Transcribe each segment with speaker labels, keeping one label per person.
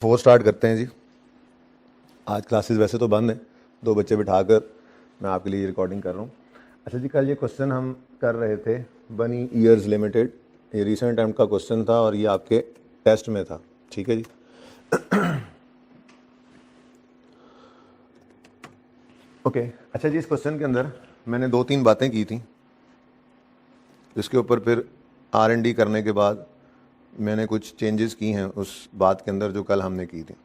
Speaker 1: Four start करते हैं जी। आज क्लासेस वैसे तो बंद हैं, दो बच्चे बिठाकर मैं आपके लिए रिकॉर्डिंग कर रहा हूँ। अच्छा जी, कल ये क्वेश्चन हम कर रहे थे बनी ईयर्स लिमिटेड। ये रीसेंट अटेम्प्ट का क्वेश्चन था और ये आपके टेस्ट में था, ठीक है जी। ओके अच्छा जी, इस क्वेश्चन के अंदर मैंने दो तीन बातें की थी, जिसके ऊपर फिर R&D करने के बाद मैंने कुछ चेंजेस की हैं उस बात के अंदर जो कल हमने की थी।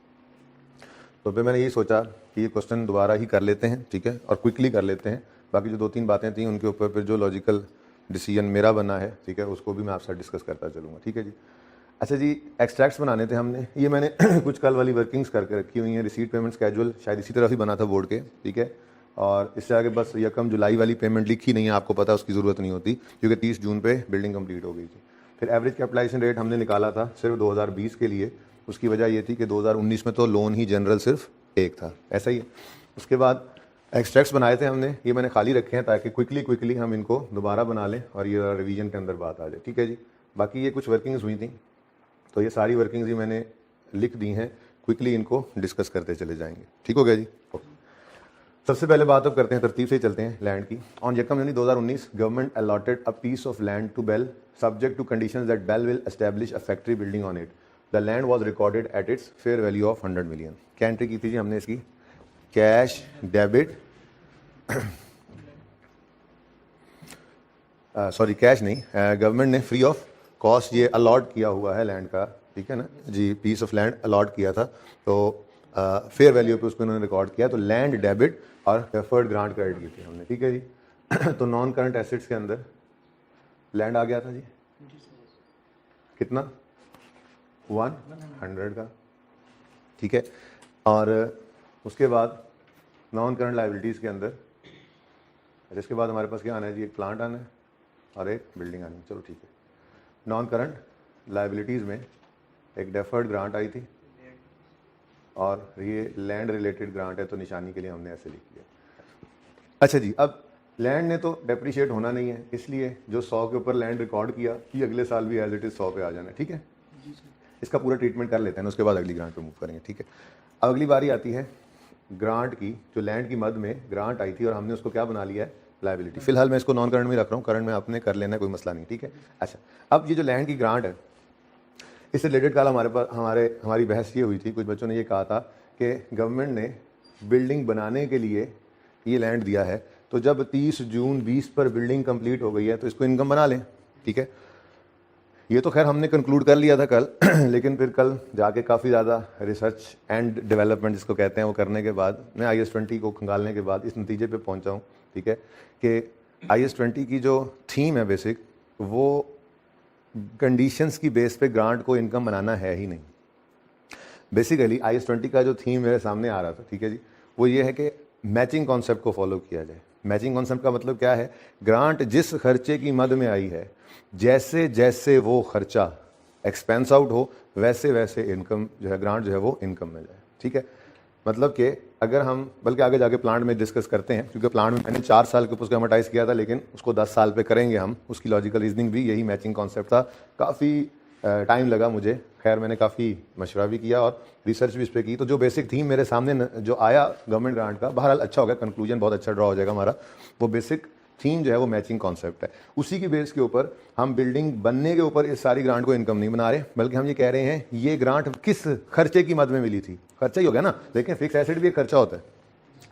Speaker 1: तो फिर मैंने यही सोचा कि ये क्वेश्चन दोबारा ही कर लेते हैं, ठीक है, और क्विकली कर लेते हैं। बाकी जो दो तीन बातें थी उनके ऊपर फिर जो लॉजिकल डिसीजन मेरा बना है, ठीक है, उसको भी मैं आपसे डिस्कस करता चलूँगा, ठीक है जी। अच्छा जी, एक्सट्रैक्ट्स बनाने थे हमने, ये मैंने कुछ कल वाली वर्किंग्स करके रखी हुई हैं। रिसीट पेमेंट स्केड्यूल शायद इसी तरह ही बना था बोर्ड के, ठीक है, और इससे आगे बस यकम जुलाई वाली पेमेंट लिखी नहीं है, आपको पता है उसकी ज़रूरत नहीं होती क्योंकि 30 जून पे बिल्डिंग कंप्लीट हो गई थी। फिर एवरेज कैपिटलाइजेशन रेट हमने निकाला था सिर्फ 2020 के लिए। उसकी वजह ये थी कि 2019 में तो लोन ही जनरल सिर्फ एक था, ऐसा ही है। उसके बाद एक्सट्रैक्ट्स बनाए थे हमने, ये मैंने खाली रखे हैं ताकि क्विकली हम इनको दोबारा बना लें और ये रिवीजन के अंदर बात आ जाए, ठीक है जी। बाकी ये कुछ वर्किंग्स हुई थी, तो ये सारी वर्किंग्स ही मैंने लिख दी हैं, क्विकली इनको डिस्कस करते चले जाएंगे, ठीक हो गया जी। सबसे पहले बात अब करते हैं, तरतीब से ही चलते हैं लैंड की। ऑन यकम यूनी 2019 government allotted a piece of land to Bell subject to conditions that Bell will establish a factory building on it. The land was recorded at its fair value of 100 million. क्या entry की थी जी हमने इसकी? Cash debit, sorry cash नहीं, government ने free of cost ये allot किया हुआ है लैंड का, ठीक है ना जी, पीस ऑफ लैंड अलॉट किया था, तो फेयर वैल्यू पे उसको इन्होंने रिकॉर्ड किया। तो लैंड डेबिट और डेफर्ड ग्रांट क्रेडिट की थी हमने, ठीक है जी। तो नॉन करंट एसेट्स के अंदर लैंड आ गया था जी, कितना? 100 का, ठीक है। और उसके बाद नॉन करंट लाइबिलिटीज़ के अंदर, इसके बाद हमारे पास क्या आना है जी? एक प्लांट आना है और एक बिल्डिंग आनी है, चलो ठीक है। नॉन करंट लाइबिलिटीज़ में एक डेफर्ड ग्रांट आई थी और ये लैंड रिलेटेड ग्रांट है, तो निशानी के लिए हमने ऐसे लिख दिया। अच्छा जी, अब लैंड ने तो डेप्रिशिएट होना नहीं है, इसलिए जो 100 के ऊपर लैंड रिकॉर्ड किया ये अगले साल भी एज इट इज़ 100 पे आ जाना है, ठीक है। इसका पूरा ट्रीटमेंट कर लेते हैं, उसके बाद अगली ग्रांट पे मूव करेंगे, ठीक है। अब अगली बारी आती है ग्रांट की, जो लैंड की मद में ग्रांट आई थी और हमने उसको क्या बना लिया है? लाइबिलिटी। फिलहाल मैं इसको नॉन करंट में रख रहा हूँ, करंट में आपने कर लेना है, कोई मसला नहीं, ठीक है। अच्छा, अब ये जो लैंड की ग्रांट है, इससे रिलेटेड कल हमारे पास हमारी बहस ये हुई थी, कुछ बच्चों ने ये कहा था कि गवर्नमेंट ने बिल्डिंग बनाने के लिए ये लैंड दिया है, तो जब 30 जून 20 पर बिल्डिंग कंप्लीट हो गई है तो इसको इनकम बना लें, ठीक है। ये तो खैर हमने कंक्लूड कर लिया था कल लेकिन फिर कल जाके काफ़ी ज़्यादा रिसर्च एंड डेवलपमेंट जिसको कहते हैं वो करने के बाद मैं IS-20 को खंगालने के बाद इस नतीजे पे पहुंचा हूँ, ठीक है, कि IS-20 की जो थीम है बेसिक, वो कंडीशंस की बेस पे ग्रांट को इनकम बनाना है ही नहीं। बेसिकली IS-20 का जो थीम मेरे सामने आ रहा था, ठीक है जी, वो ये है कि मैचिंग कॉन्सेप्ट को फॉलो किया जाए। मैचिंग कॉन्सेप्ट का मतलब क्या है? ग्रांट जिस खर्चे की मद में आई है, जैसे जैसे वो खर्चा एक्सपेंस आउट हो वैसे वैसे इनकम जो है, ग्रांट जो है वो इनकम में जाए, ठीक है। मतलब कि अगर हम, बल्कि आगे जाके प्लांट में डिस्कस करते हैं, क्योंकि प्लांट में मैंने 4 साल के ऊपर उसको एमोटाइज किया था, लेकिन उसको 10 साल पे करेंगे हम। उसकी लॉजिकल रीजनिंग भी यही मैचिंग कॉन्सेप्ट था। काफ़ी टाइम लगा मुझे, खैर मैंने काफ़ी मशवरा भी किया और रिसर्च भी इस पर की। तो जो बेसिक थीम मेरे सामने जो आया गवर्नमेंट ग्रांट का, बहरहाल अच्छा हो गया, कंक्लूजन बहुत अच्छा ड्रॉ हो जाएगा हमारा। वो बेसिक थीम जो है वो मैचिंग कॉन्सेप्ट है। उसी की बेस के ऊपर हम बिल्डिंग बनने के ऊपर इस सारी ग्रांट को इनकम नहीं बना रहे, बल्कि हम ये कह रहे हैं ये ग्रांट किस खर्चे की मद में मिली थी। खर्चा ही हो गया ना, लेकिन फिक्स एसेट भी एक खर्चा होता है,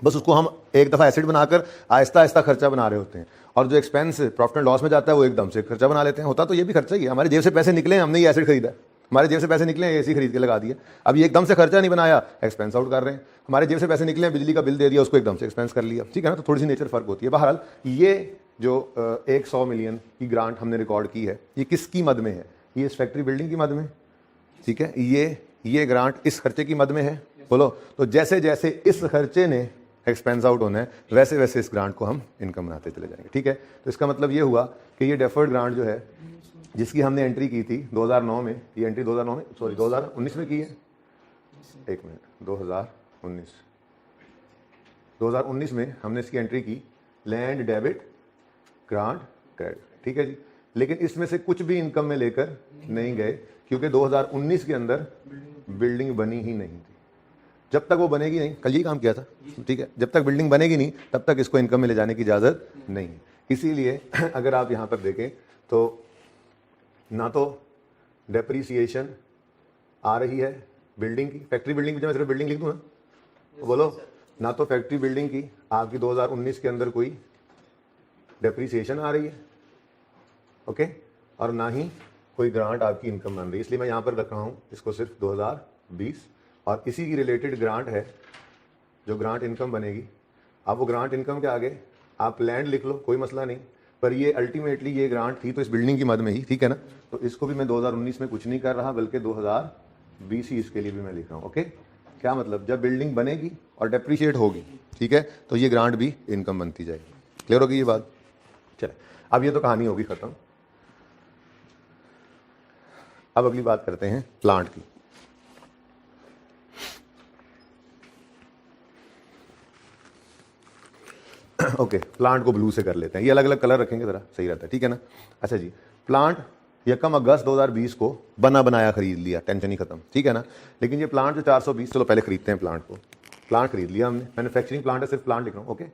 Speaker 1: बस उसको हम एक दफ़ा एसेट बनाकर आहिस्ता आहिस्ता खर्चा बना रहे होते हैं। और जो एक्सपेंस प्रॉफिट एंड लॉस में जाता है वो एकदम से खर्चा बना लेते हैं। होता तो ये भी खर्चा ही है, हमारे जेब से पैसे निकले, हमने ये एसेट खरीदा, हमारे जेब से पैसे निकले एसी खरीद के लगा दिया, अब ये एकदम से खर्चा नहीं बनाया, एक्सपेंस आउट कर रहे हैं। हमारे जेब से पैसे निकले, बिजली का बिल दे दिया, उसको एकदम से एक्सपेंस कर लिया, ठीक है ना। तो थोड़ी सी नेचर फर्क होती है। बहरहाल ये जो 100 मिलियन की ग्रांट हमने रिकॉर्ड की है, ये किसकी मद में है? ये इस फैक्ट्री बिल्डिंग की मद में, ठीक है। ये ग्रांट इस खर्चे की मद में है, बोलो। तो जैसे जैसे इस खर्चे ने एक्सपेंस आउट होना है वैसे वैसे इस ग्रांट को हम इनकम बनाते चले जाएंगे, ठीक है। तो इसका मतलब ये हुआ कि ये डेफर्ड ग्रांट जो है, जिसकी हमने एंट्री की थी 2009 में, ये एंट्री 2009 में, सॉरी 2019 में की है, एक मिनट, 2019 में हमने इसकी एंट्री की, लैंड डेबिट ग्रांट क्रेडिट, ठीक है जी। लेकिन इसमें से कुछ भी इनकम में लेकर नहीं गए, क्योंकि 2019 के अंदर बिल्डिंग बनी ही नहीं थी। जब तक वो बनेगी नहीं, कल यही काम किया था, ठीक है, जब तक बिल्डिंग बनेगी नहीं तब तक इसको इनकम में ले जाने की इजाज़त नहीं है। इसीलिए अगर आप यहाँ पर देखें तो ना तो डेप्रीसिएशन आ रही है बिल्डिंग की, फैक्ट्री बिल्डिंग की, मैं सिर्फ बिल्डिंग लिख दूँ ना, तो बोलो, ना तो फैक्ट्री बिल्डिंग की आपकी 2019 के अंदर कोई डेप्रीसिएशन आ रही है, ओके, और ना ही कोई ग्रांट आपकी इनकम बन रही है। इसलिए मैं यहाँ पर रख रहा हूँ इसको सिर्फ 2020, और इसी की रिलेटेड ग्रांट है जो ग्रांट इनकम बनेगी। अब वो ग्रांट इनकम के आगे आप लैंड लिख लो, कोई मसला नहीं, पर ये अल्टीमेटली ये ग्रांट थी तो इस बिल्डिंग की मद में ही, ठीक है ना, तो इसको भी मैं 2019 में कुछ नहीं कर रहा, बल्कि 2020 ही इसके लिए भी मैं लिख रहा हूँ, ओके। क्या मतलब, जब बिल्डिंग बनेगी और डेप्रीशिएट होगी, ठीक है, तो ये ग्रांट भी इनकम बनती जाएगी। क्लियर होगी ये बात? चले, अब ये तो कहानी होगी ख़त्म। अब अगली बात करते हैं प्लांट की। ओके, प्लांट को ब्लू से कर लेते हैं, ये अलग अलग कलर रखेंगे ज़रा, सही रहता है, ठीक है ना। अच्छा जी, प्लांट 1 अगस्त 2020 को बना बनाया खरीद लिया, टेंशन ही खत्म, ठीक है ना। लेकिन ये प्लांट जो 420, चलो पहले खरीदते हैं प्लांट को। प्लांट खरीद लिया हमने, मैन्युफैक्चरिंग प्लांट है, सिर्फ प्लांट लिख रहा हूँ, ओके।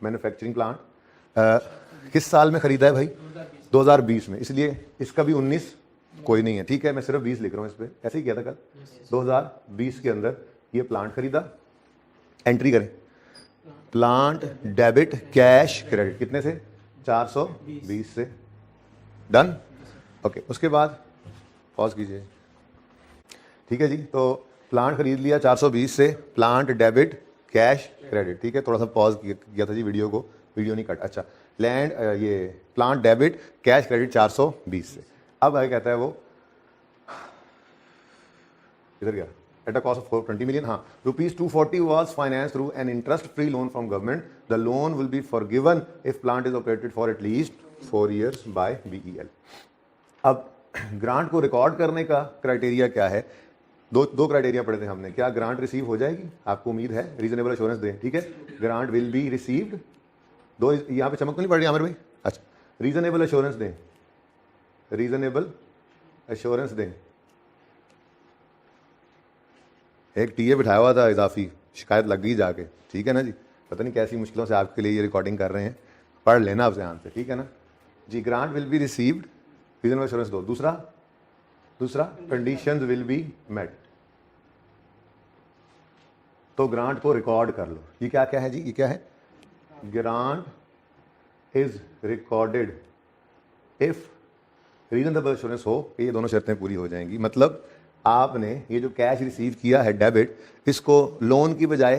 Speaker 1: मैन्युफैक्चरिंग प्लांट किस साल में खरीदा है भाई? 2020 में, इसलिए इसका भी 19 कोई नहीं है, ठीक है, मैं सिर्फ 20 लिख रहा हूँ इस पर, ऐसे ही किया था कल। 2020 के अंदर ये प्लांट खरीदा, एंट्री करें, प्लांट डेबिट कैश क्रेडिट, कितने से? 420 से, डन, ओके। उसके बाद पॉज कीजिए, ठीक है जी, तो प्लांट खरीद लिया 420 से, प्लांट डेबिट कैश क्रेडिट, ठीक है, थोड़ा सा पॉज किया था जी वीडियो को, वीडियो नहीं कट, अच्छा। लैंड ये प्लांट डेबिट कैश क्रेडिट 420 से, अब आगे कहता है वो इधर गया, at a cost of 420 million, हाँ, rupees 240 was financed through an interest-free loan from government. The loan will be forgiven if plant is operated for at least 4 years by BEL. अब ग्रांट को रिकॉर्ड करने का criteria क्या है? दो criteria पढ़े थे हमने, क्या ग्रांट रिसीव हो जाएगी, आपको उम्मीद है, रीजनेबल एश्योरेंस दें, ठीक है, ग्रांट विल बी रिसीव्ड, दो यहाँ पे चमक तो नहीं पड़ रही आमिर भाई, अच्छा, रीजनेबल एश्योरेंस दें, रीजनेबल एश्योरेंस दें। एक टीए बिठाया हुआ था इजाफी, शिकायत लग गई जाके, ठीक है ना जी, पता नहीं कैसी मुश्किलों से आपके लिए ये रिकॉर्डिंग कर रहे हैं, पढ़ लेना आप ध्यान से, ठीक है ना जी। Grant will be received, reasonable assurance दो। दूसरा कंडीशंस विल बी मेट, तो ग्रांट को रिकॉर्ड कर लो। ये क्या क्या है जी, ये क्या है? Grant is recorded if reasonable assurance हो, ये दोनों शर्तें पूरी हो जाएंगी। मतलब आपने ये जो कैश रिसीव किया है डेबिट, इसको लोन की बजाय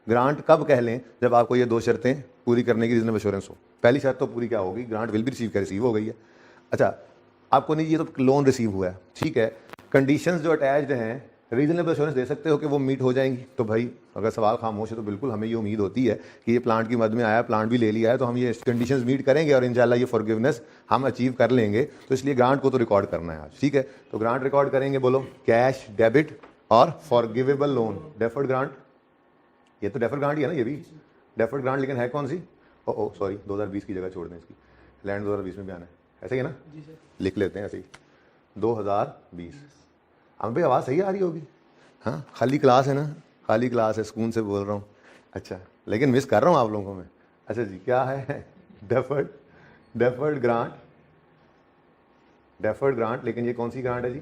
Speaker 1: ग्रांट कब कह लें? जब आपको ये दो शर्तें पूरी करने की रीजनेबल एश्योरेंस हो। पहली शर्त तो पूरी क्या होगी? ग्रांट विल बी रिसीव हो गई है, अच्छा, आपको नहीं, ये तो लोन रिसीव हुआ है, ठीक है, कंडीशंस जो अटैच्ड हैं रीजनेबल एश्योरेंस दे सकते हो कि वो मीट हो जाएंगी। तो भाई अगर सवाल खामोश है तो बिल्कुल हमें ये उम्मीद होती है कि ये प्लांट की मद में आया, प्लांट भी ले लिया है, तो हम ये कंडीशंस मीट करेंगे और इंशाल्लाह ये फॉरगिवनेस हम अचीव कर लेंगे। तो इसलिए ग्रांट को तो रिकॉर्ड करना है आज, ठीक है। तो ग्रांट रिकॉर्ड करेंगे, बोलो, कैश डेबिट और फॉरगिवेबल लोन। डेफर्ड ग्रांट, ये तो डेफर्ड ग्रांट ही है ना, ये भी डेफर्ड ग्रांट, लेकिन है कौन सी? ओ सॉरी, 2020 की जगह छोड़ दें इसकी, लैंड 2020 में भी आना है, ऐसे ही है ना, लिख लेते हैं ऐसे ही 2020। हम भी आवाज़ सही आ रही होगी, हाँ, खाली क्लास है ना, खाली क्लास है, सुकून से बोल रहा हूँ, अच्छा, लेकिन मिस कर रहा हूँ आप लोगों को मैं। अच्छा जी, क्या है? डेफर्ड ग्रांट, लेकिन ये कौन सी ग्रांट है जी?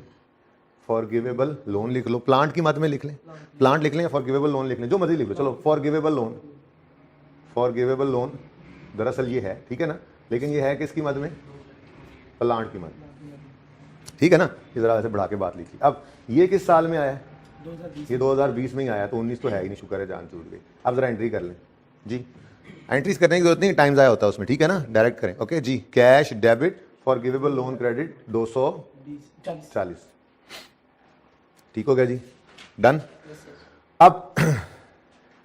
Speaker 1: फॉरगिवेबल लोन लिख लो, प्लांट की मद में लिख लें, प्लांट लिख लें या फॉरगिवेबल लोन लिख लें, जो मर्जी लिख लो, चलो फॉरगिवेबल लोन दरअसल ये है, ठीक है ना, लेकिन ये है किसकी मद में? प्लांट की मद, ठीक है ना। ये जरा ऐसे बढ़ा के बात लिखी। अब ये किस साल में आया है? 2020। ये 2020 में ही आया, तो 19 तो है ही नहीं, शुक्र है जान छूट गई। अब जरा एंट्री कर लें जी, एंट्रीज करने की जरूरत नहीं, टाइम ज़ाया होता है उसमें, ठीक है ना, डायरेक्ट करें, ओके जी। Cash debit forgivable loan credit 240, ठीक हो गया जी, डन। अब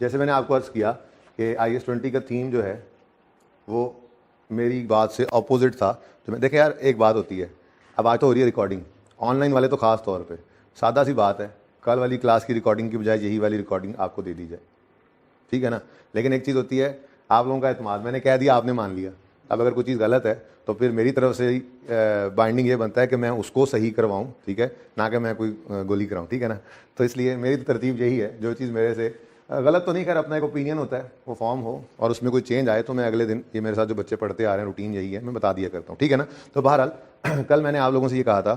Speaker 1: जैसे मैंने आपको अर्ज किया कि IS20 का थीम जो है वो मेरी बात से अपोजिट था, तो मैं देखे यार, एक बात होती है, अब आज तो हो रही है रिकॉर्डिंग, ऑनलाइन वाले तो खास तौर पे, सादा सी बात है, कल वाली क्लास की रिकॉर्डिंग की बजाय यही वाली रिकॉर्डिंग आपको दे दी जाए, ठीक है ना। लेकिन एक चीज़ होती है, आप लोगों का एतमाद, मैंने कह दिया आपने मान लिया, अब अगर कोई चीज़ गलत है तो फिर मेरी तरफ से बाइंडिंग ये बनता है कि मैं उसको सही करवाऊँ, ठीक है, ना कि मैं कोई गोली कराऊँ, ठीक है ना। तो इसलिए मेरी तरतीब यही है, जो चीज़ मेरे से गलत तो नहीं, खैर अपना एक ओपिनियन होता है, वो फॉर्म हो और उसमें कोई चेंज आए तो मैं अगले दिन, ये मेरे साथ जो बच्चे पढ़ते आ रहे हैं रूटीन यही है, मैं बता दिया करता हूँ, ठीक है ना। तो बहरहाल कल मैंने आप लोगों से ये कहा था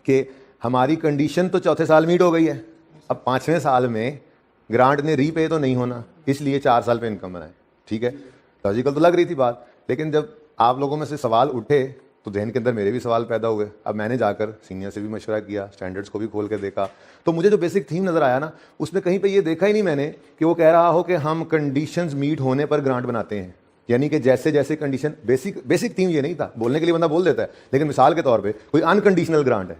Speaker 1: कि हमारी कंडीशन तो चौथे साल मीट हो गई है, अब 5वें साल में ग्रांट ने रीपे तो नहीं होना, इसलिए 4 साल पे इनकम बनाए, ठीक है। लॉजिकल तो लग रही थी बात, लेकिन जब आप लोगों में से सवाल उठे तो जहन के अंदर मेरे भी सवाल पैदा हुए। अब मैंने जाकर सीनियर से भी मशवरा किया, स्टैंडर्ड्स को भी खोल कर देखा, तो मुझे जो बेसिक थीम नज़र आया ना, उसमें कहीं पे ये देखा ही नहीं मैंने कि वो कह रहा हो कि हम कंडीशंस मीट होने पर ग्रांट बनाते हैं, यानी कि जैसे जैसे कंडीशन, बेसिक थीम ये नहीं था। बोलने के लिए बंदा बोल देता है, लेकिन मिसाल के तौर पर कोई अनकंडीशनल ग्रांट है,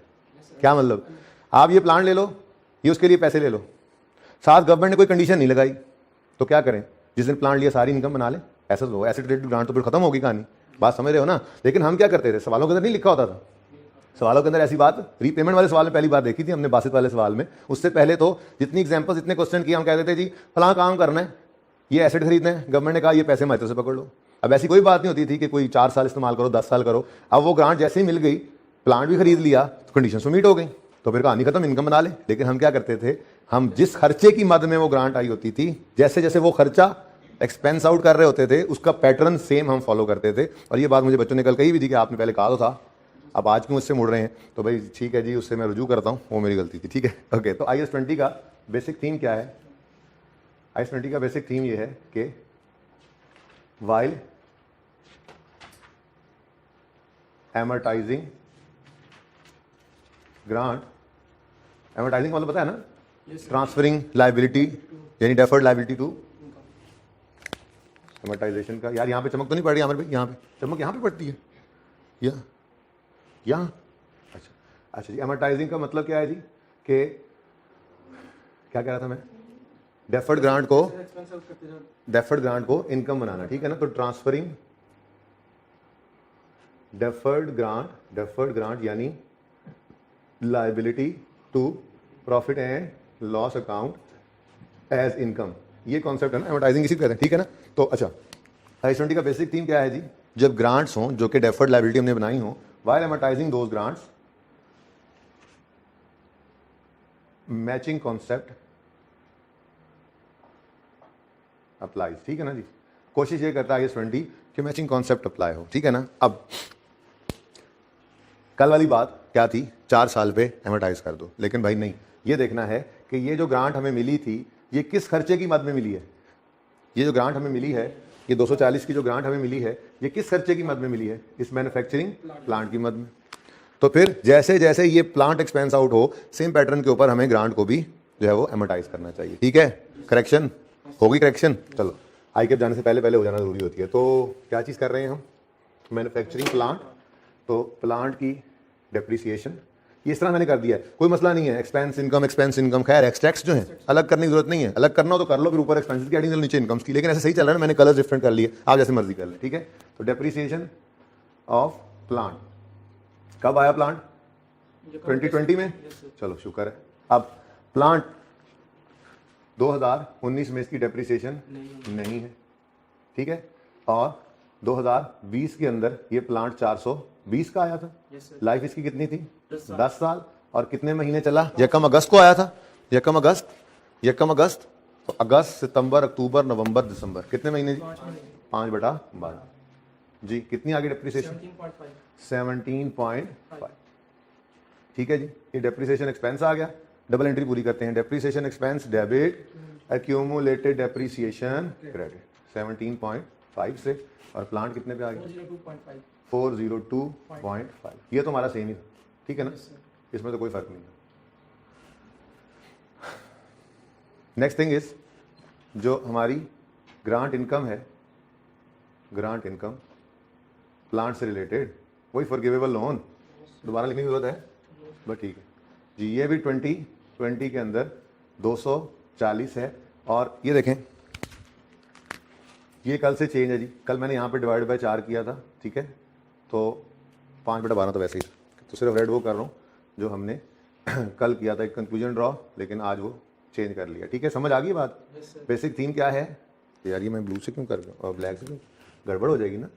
Speaker 1: क्या मतलब, आप ये प्लान ले लो, ये उसके लिए पैसे ले लो, साथ गवर्नमेंट ने कोई कंडीशन नहीं लगाई, तो क्या करें, जिस दिन प्लान लिया सारी इनकम बना ले, ऐसा तो एसेट रिलेटेड ग्रांट तो फिर खत्म होगी कहानी, बात समझ रहे हो ना। लेकिन हम क्या करते थे, सवालों के अंदर नहीं लिखा होता था, सवालों के अंदर ऐसी बात रीपेमेंट वाले सवाल में पहली बार देखी थी हमने, बासित वाले सवाल में। उससे पहले तो जितनी एग्जांपल्स, इतने क्वेश्चन किए, हम कहते थे जी फलां काम करना है, ये एसेट खरीदना है, गवर्नमेंट ने कहा ये पैसे माइतों से पकड़ लो। अब ऐसी कोई बात नहीं होती थी कि कोई 4 साल इस्तेमाल करो, 10 साल करो। अब वो ग्रांट जैसे ही मिल गई, प्लांट भी खरीद लिया, कंडीशन तो मीट हो गई, तो फिर कहानी खत्म, इनकम बना ले। लेकिन हम क्या करते थे, हम जिस खर्चे की मद में वो ग्रांट आई होती थी, जैसे जैसे वो खर्चा एक्सपेंस आउट कर रहे होते थे, उसका पैटर्न सेम हम फॉलो करते थे। और ये बात मुझे बच्चों ने कल कही भी थी कि आपने पहले कहा तो था, अब आज क्यों उससे मुड़ रहे हैं, तो भाई ठीक है जी, उससे मैं रुजू करता हूँ, वो मेरी गलती थी, ठीक है, ओके। तो IS-20 का बेसिक थीम क्या है, IS-20 का बेसिक थीम ये है कि वाइल एमर्टाइजिंग ग्रांट, एमर्टाइजिंग मतलब पता है ना, ट्रांसफरिंग लाइबिलिटी यानी डेफर्ड लाइबिलिटी टू एमर्टाइजेशन का। यार यहाँ पे चमक तो नहीं पड़ रही आमिर भाई, यहाँ पे चमक यहाँ पे पड़ती है, यहाँ अच्छा जी। एमर्टाइजिंग का मतलब क्या है जी, कि क्या कह रहा था मैं, डेफर्ड ग्रांट को इनकम बनाना, ठीक है ना। तो ट्रांसफरिंग डेफर्ड ग्रांट यानी liability to profit and loss account as income, ये कॉन्सेप्ट है ना, एमर्टाइजिंग इसी कहते हैं, ठीक है ना। तो अच्छा, IS-20 का बेसिक थीम क्या है जी, जब ग्रांट्स हों जो कि डेफर्ड लाइबिलिटी हमने बनाई हो, while amortising those grants, matching concept applies, ठीक है ना जी। कोशिश ये करता है IS-20 कि मैचिंग कॉन्सेप्ट अप्लाई हो, ठीक है ना। अब कल वाली बात क्या थी, 4 साल पे एमर्टाइज कर दो, लेकिन भाई नहीं, ये देखना है कि ये जो ग्रांट हमें मिली थी, ये किस खर्चे की मद में मिली है। ये जो ग्रांट हमें मिली है, ये 240 की जो ग्रांट हमें मिली है, ये किस खर्चे की मद में मिली है, इस मैन्युफैक्चरिंग प्लांट की मद में। तो फिर जैसे जैसे ये प्लांट एक्सपेंस आउट हो, सेम पैटर्न के ऊपर हमें ग्रांट को भी जो है वो एमर्टाइज करना चाहिए, ठीक है। करेक्शन होगी, करेक्शन, चलो आई कैप जाने से पहले पहले हो जाना जरूरी होती है। तो क्या चीज़ कर रहे हैं हम, मैन्युफैक्चरिंग प्लांट, तो प्लांट की डेप्रिसिएशन, ये इस तरह मैंने कर दिया है, कोई मसला नहीं है, एक्सपेंस इनकम, खैर एक्सट्रैक्ट्स जो है अलग करने की जरूरत नहीं है, अलग करना हो तो कर लो, फिर ऊपर एक्सपेंसेस की एडिंग नीचे इनकम्स की, लेकिन ऐसे सही चल रहा है ना, मैंने कलर्स डिफरेंट कर लिए, आप जैसे मर्जी कर लें, ठीक है। तो डेप्रिसिएशन ऑफ प्लांट, कब आया प्लांट, 2020 में, चलो शुक्र है। अब प्लांट 2019 में इसकी डेप्रिसिएशन नहीं है, ठीक है, और 2020 के अंदर ये प्लांट 420 का आया था, लाइफ इसकी कितनी थी, 10 साल, और कितने महीने चला, यकम अगस्त को आया था, यकम अगस्त, तो अगस्त, सितंबर, अक्टूबर, नवंबर, दिसंबर, कितने महीने जी, 5/12 जी। कितनी आगे डेप्रिसिएशन, 17.5, ठीक है जी। ये डेप्रिसिएशन एक्सपेंस आ गया, डबल एंट्री पूरी करते हैं, depreciation expense debit, accumulated depreciation credit, 17.5 से, और प्लांट कितने पे आ गया, 402.5, ये तो हमारा सेम ही था, ठीक है ना, इसमें तो कोई फर्क नहीं है। नेक्स्ट थिंग इज, जो हमारी ग्रांट इनकम है, ग्रांट इनकम प्लांट से रिलेटेड, वही फॉरगिवेबल लोन, दोबारा लिखने की जरूरत है, बस ठीक है जी। ये भी 2020 के अंदर 240 है, और ये देखें, ये कल से चेंज है जी, कल मैंने यहाँ पे डिवाइड बाय 4 किया था, ठीक है, तो 5/12 तो वैसे ही, तो सिर्फ रेड वो कर रहा हूँ जो हमने कल किया था, एक कंक्लूजन ड्रॉ, लेकिन आज वो चेंज कर लिया, ठीक है, समझ आ गई बात। बेसिक थीम क्या है यार, ये मैं ब्लू से क्यों कर रहा हूँ और ब्लैक से क्यों, गड़बड़ हो जाएगी ना,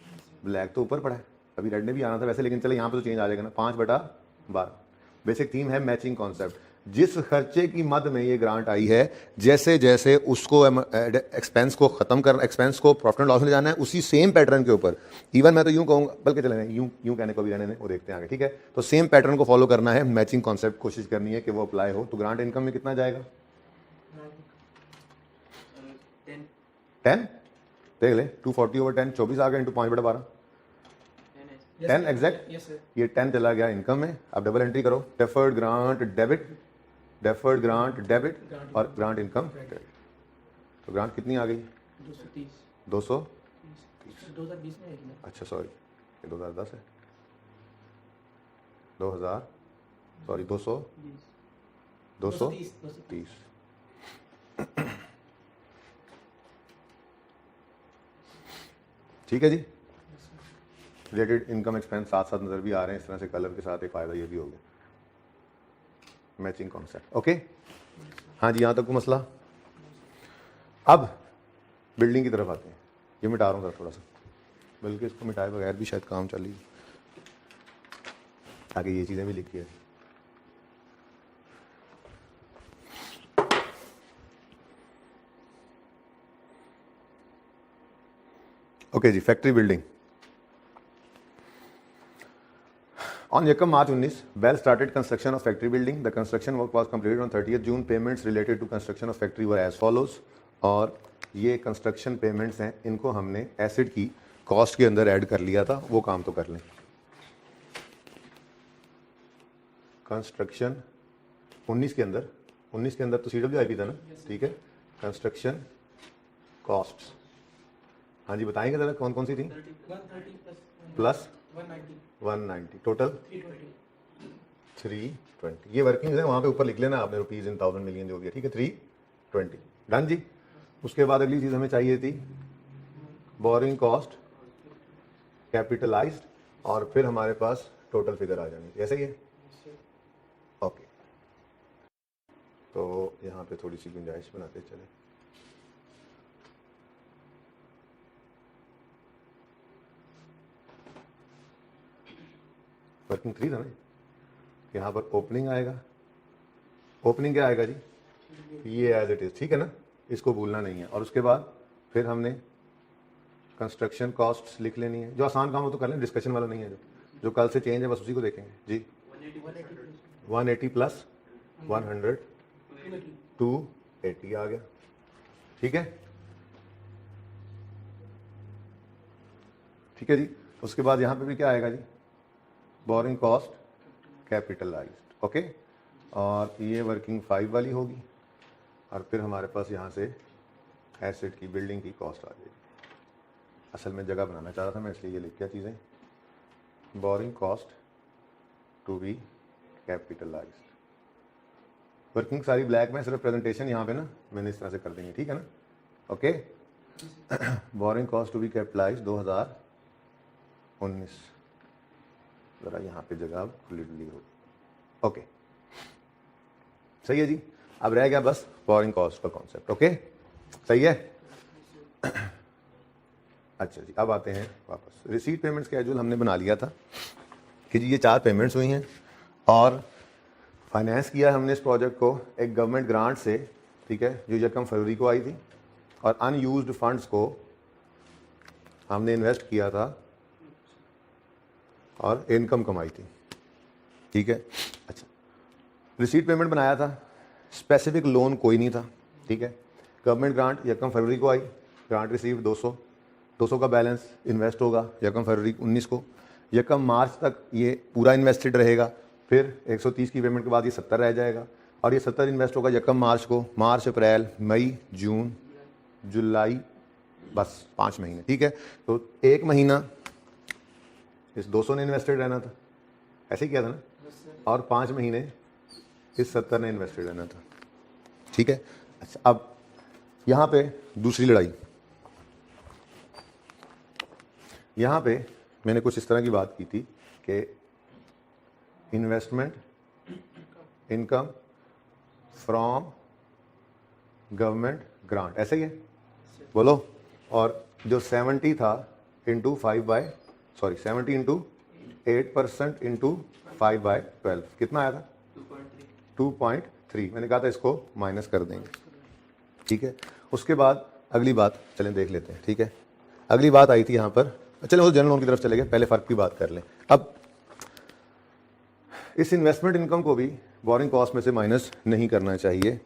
Speaker 1: ब्लैक तो ऊपर पड़ा है, अभी रेड ने भी आना था वैसे, लेकिन चले यहाँ पे तो चेंज आ जाएगा ना, 5/12। बेसिक थीम है मैचिंग कॉन्सेप्ट। जिस खर्चे की मद में ये ग्रांट आई है, जैसे जैसे उसको एक्सपेंस को खत्म करना, एक्सपेंस को प्रॉफिट एंड लॉस में जाना है, उसी सेम पैटर्न के ऊपर, इवन मैं तो यूं कहूँगा, बल्कि चले यूं कहने को भी रहने दें, वो देखते हैं आगे, ठीक है। तो सेम पैटर्न को फॉलो करना है, मैचिंग कॉन्सेप्ट कोशिश करनी है कि वो अप्लाई हो। तो ग्रांट इनकम में कितना जाएगा? 10 देख ले, 240/10, 24 आ गया इंटू 5/12, 10 एग्जैक्ट। ये 10 चला गया इनकम में। अब डबल एंट्री करो, deferred grant debit, deferred grant debit और ग्रांट इनकम क्रेडिट। तो ग्रांट कितनी आ गई? 230।
Speaker 2: 2020 में है।
Speaker 1: अच्छा सॉरी, ये 2010 है, 2000 सॉरी 230। ठीक है जी। रिलेटेड इनकम एक्सपेंस साथ साथ नजर भी आ रहे हैं इस तरह से कलर के साथ, एक फायदा ये भी हो गया, मैचिंग कॉन्सेप्ट। ओके, हाँ जी, यहाँ तक को मसला। अब बिल्डिंग की तरफ आते हैं। ये मिटा रहा हूँ थोड़ा सा, बल्कि इसको मिटाए बगैर भी शायद काम चल ही, आगे ये चीज़ें भी लिखी है। ओके जी, factory building. On Yakam March 19, Bell started construction of factory building. The construction work was completed on 30th June. Payments related to construction of factory were as follows. और ये कंस्ट्रक्शन पेमेंट्स हैं, इनको हमने acid की cost के अंदर add कर लिया था, वो काम तो कर लें। कंस्ट्रक्शन 19 के अंदर तो CWIP था ना, ठीक है। कंस्ट्रक्शन कॉस्ट, हाँ जी बताएंगे जरा कौन कौन सी थी?
Speaker 2: 130
Speaker 1: प्लस
Speaker 2: 190
Speaker 1: टोटल 320। ये वर्किंग है, वहाँ पे ऊपर लिख लेना आपने, रुपीज़ इन 1000 मिलियन जो भी है, ठीक है। 320 डन जी। उसके बाद अगली चीज़ हमें चाहिए थी बोरिंग कॉस्ट कैपिटलाइज्ड, और फिर हमारे पास टोटल फिगर आ जानी, ऐसे ही है। ओके, तो यहाँ पे थोड़ी सी गुंजाइश बनाते चले। वर्किंग 3 था ना, यहाँ पर ओपनिंग आएगा। ओपनिंग क्या आएगा जी? ये एज इट इज, ठीक है ना, इसको भूलना नहीं है। और उसके बाद फिर हमने कंस्ट्रक्शन कॉस्ट्स लिख लेनी है। जो आसान काम हो तो कर लें, डिस्कशन वाला नहीं है। जो कल से चेंज है बस उसी को देखेंगे जी। 180 प्लस 100 280 आ गया, ठीक है। ठीक है जी। उसके बाद यहाँ पे भी क्या आएगा जी? Boring cost capitalised, okay. और ये वर्किंग 5 वाली होगी, और फिर हमारे पास यहाँ से एसेट की बिल्डिंग की कॉस्ट आ जाएगी। असल में जगह बनाना चाह रहा था मैं, इसलिए ये लिख किया चीज़ें। Borrowing cost to be capitalised. Working सारी ब्लैक में, सिर्फ प्रेजेंटेशन यहाँ पे ना मैंने इस तरह से कर देंगे, ठीक है ना, okay. Borrowing cost to be capitalised 2019, ज़रा यहाँ पे जगह खुली डुली हो, ओके सही है जी। अब रह गया बस बोरिंग कॉस्ट का कॉन्सेप्ट, ओके सही है। अच्छा जी, अब आते हैं वापस। रिसीट पेमेंट्स स्केड्यूल हमने बना लिया था कि जी ये 4 पेमेंट्स हुई हैं, और फाइनेंस किया हमने इस प्रोजेक्ट को एक गवर्नमेंट ग्रांट से, ठीक है, जो यकम फरवरी को आई थी, और अनयूज्ड फंड्स को हमने इन्वेस्ट किया था और इनकम कमाई थी, ठीक है। अच्छा, रिसीट पेमेंट बनाया था, स्पेसिफिक लोन कोई नहीं था, ठीक है। गवर्नमेंट ग्रांट यकम फरवरी को आई, ग्रांट रिसीव 200 का बैलेंस इन्वेस्ट होगा यकम फरवरी 19 को। यकम मार्च तक ये पूरा इन्वेस्टेड रहेगा, फिर 130 की पेमेंट के बाद ये 70 रह जाएगा, और ये 70 इन्वेस्ट होगा यकम मार्च को। मार्च, अप्रैल, मई, जून, जुलाई, बस 5 महीने, ठीक है। तो 1 महीना इस 200 ने इन्वेस्टेड रहना था, ऐसे ही किया था ना, और 5 महीने इस 70 ने इन्वेस्टेड रहना था, ठीक है। अच्छा, अब यहाँ पे दूसरी लड़ाई, यहाँ पे मैंने कुछ इस तरह की बात की थी कि investment income from government grant, ऐसे ही है बोलो। और जो 70 था इंटू 5/12, सॉरी 70 इंटू 8% इंटू 5/12 कितना आया था? 2.3। मैंने कहा था इसको माइनस कर देंगे, ठीक है। उसके बाद अगली बात चलें देख लेते हैं, ठीक है। अगली बात आई थी यहाँ पर, चलें वो जनरल लोन की तरफ चले गए, पहले फ़र्क की बात कर लें। अब इस इन्वेस्टमेंट इनकम को भी बोरिंग कॉस्ट में से माइनस नहीं करना चाहिए,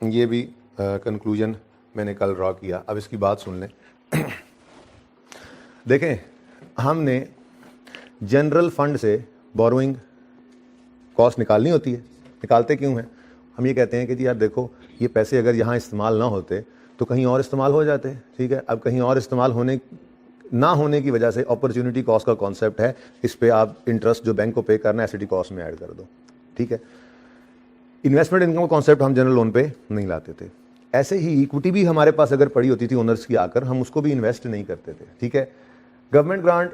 Speaker 1: ये भी कंक्लूजन मैंने कल ड्रॉ किया। अब इसकी बात सुन लें। देखें, हमने जनरल फंड से बोरोइंग कॉस्ट निकालनी होती है। निकालते क्यों हैं? हम ये कहते हैं कि जी यार देखो, ये पैसे अगर यहाँ इस्तेमाल ना होते तो कहीं और इस्तेमाल हो जाते, ठीक है। अब कहीं और इस्तेमाल ना होने की वजह से अपॉर्चुनिटी कॉस्ट का कॉन्सेप्ट है, इस पे आप इंटरेस्ट जो बैंक को पे करना है एसिडी कॉस्ट में ऐड कर दो, ठीक है। इन्वेस्टमेंट इनकम का कॉन्सेप्ट हम जनरल लोन पे नहीं लाते थे। ऐसे ही इक्विटी भी हमारे पास अगर पड़ी होती थी ओनर्स की आकर, हम उसको भी इन्वेस्ट नहीं करते थे, ठीक है। गवर्नमेंट ग्रांट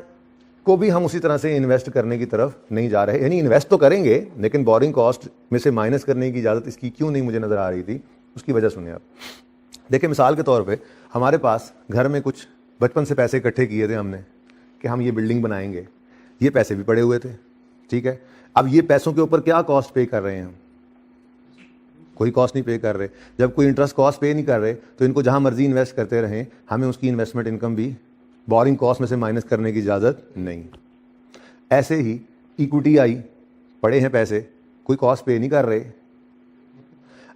Speaker 1: को भी हम उसी तरह से इन्वेस्ट करने की तरफ नहीं जा रहे, यानी इन्वेस्ट तो करेंगे लेकिन बोरिंग कॉस्ट में से माइनस करने की इजाज़त इसकी क्यों नहीं मुझे नज़र आ रही थी, उसकी वजह सुनिए आप। देखिए, मिसाल के तौर पे हमारे पास घर में कुछ बचपन से पैसे इकट्ठे किए थे हमने कि हम ये बिल्डिंग बनाएंगे, ये पैसे भी पड़े हुए थे, ठीक है। अब ये पैसों के ऊपर क्या कॉस्ट पे कर रहे हैं हम? कोई कॉस्ट नहीं पे कर रहे। जब कोई इंटरेस्ट कॉस्ट पे नहीं कर रहे तो इनको जहाँ मर्जी इन्वेस्ट करते रहें, हमें उसकी इन्वेस्टमेंट इनकम भी बोरिंग कॉस्ट में से माइनस करने की इजाज़त नहीं। ऐसे ही इक्विटी आई, पड़े हैं पैसे, कोई कॉस्ट पे नहीं कर रहे।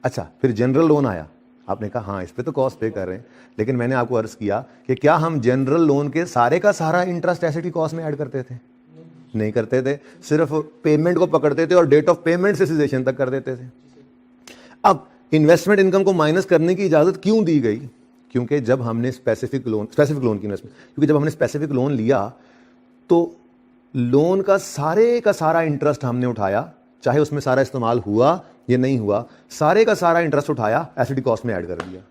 Speaker 1: अच्छा, फिर जनरल लोन आया, आपने कहा हाँ इस पे तो कॉस्ट पे कर रहे हैं, लेकिन मैंने आपको अर्ज किया कि क्या हम जनरल लोन के सारे का सारा इंटरेस्ट एसिडी कॉस्ट में ऐड करते थे? नहीं करते थे, सिर्फ पेमेंट को पकड़ते थे और डेट ऑफ पेमेंट से सिचुएशन तक कर देते थे। अब इन्वेस्टमेंट इनकम को माइनस करने की इजाज़त क्यों दी गई? क्योंकि जब हमने स्पेसिफिक लोन की इन्वेस्टमेंट, क्योंकि जब हमने स्पेसिफिक लोन लिया तो लोन का सारा इंटरेस्ट हमने उठाया, चाहे उसमें सारा इस्तेमाल हुआ या नहीं हुआ, सारे का सारा इंटरेस्ट उठाया, एसिडी कॉस्ट में ऐड कर दिया।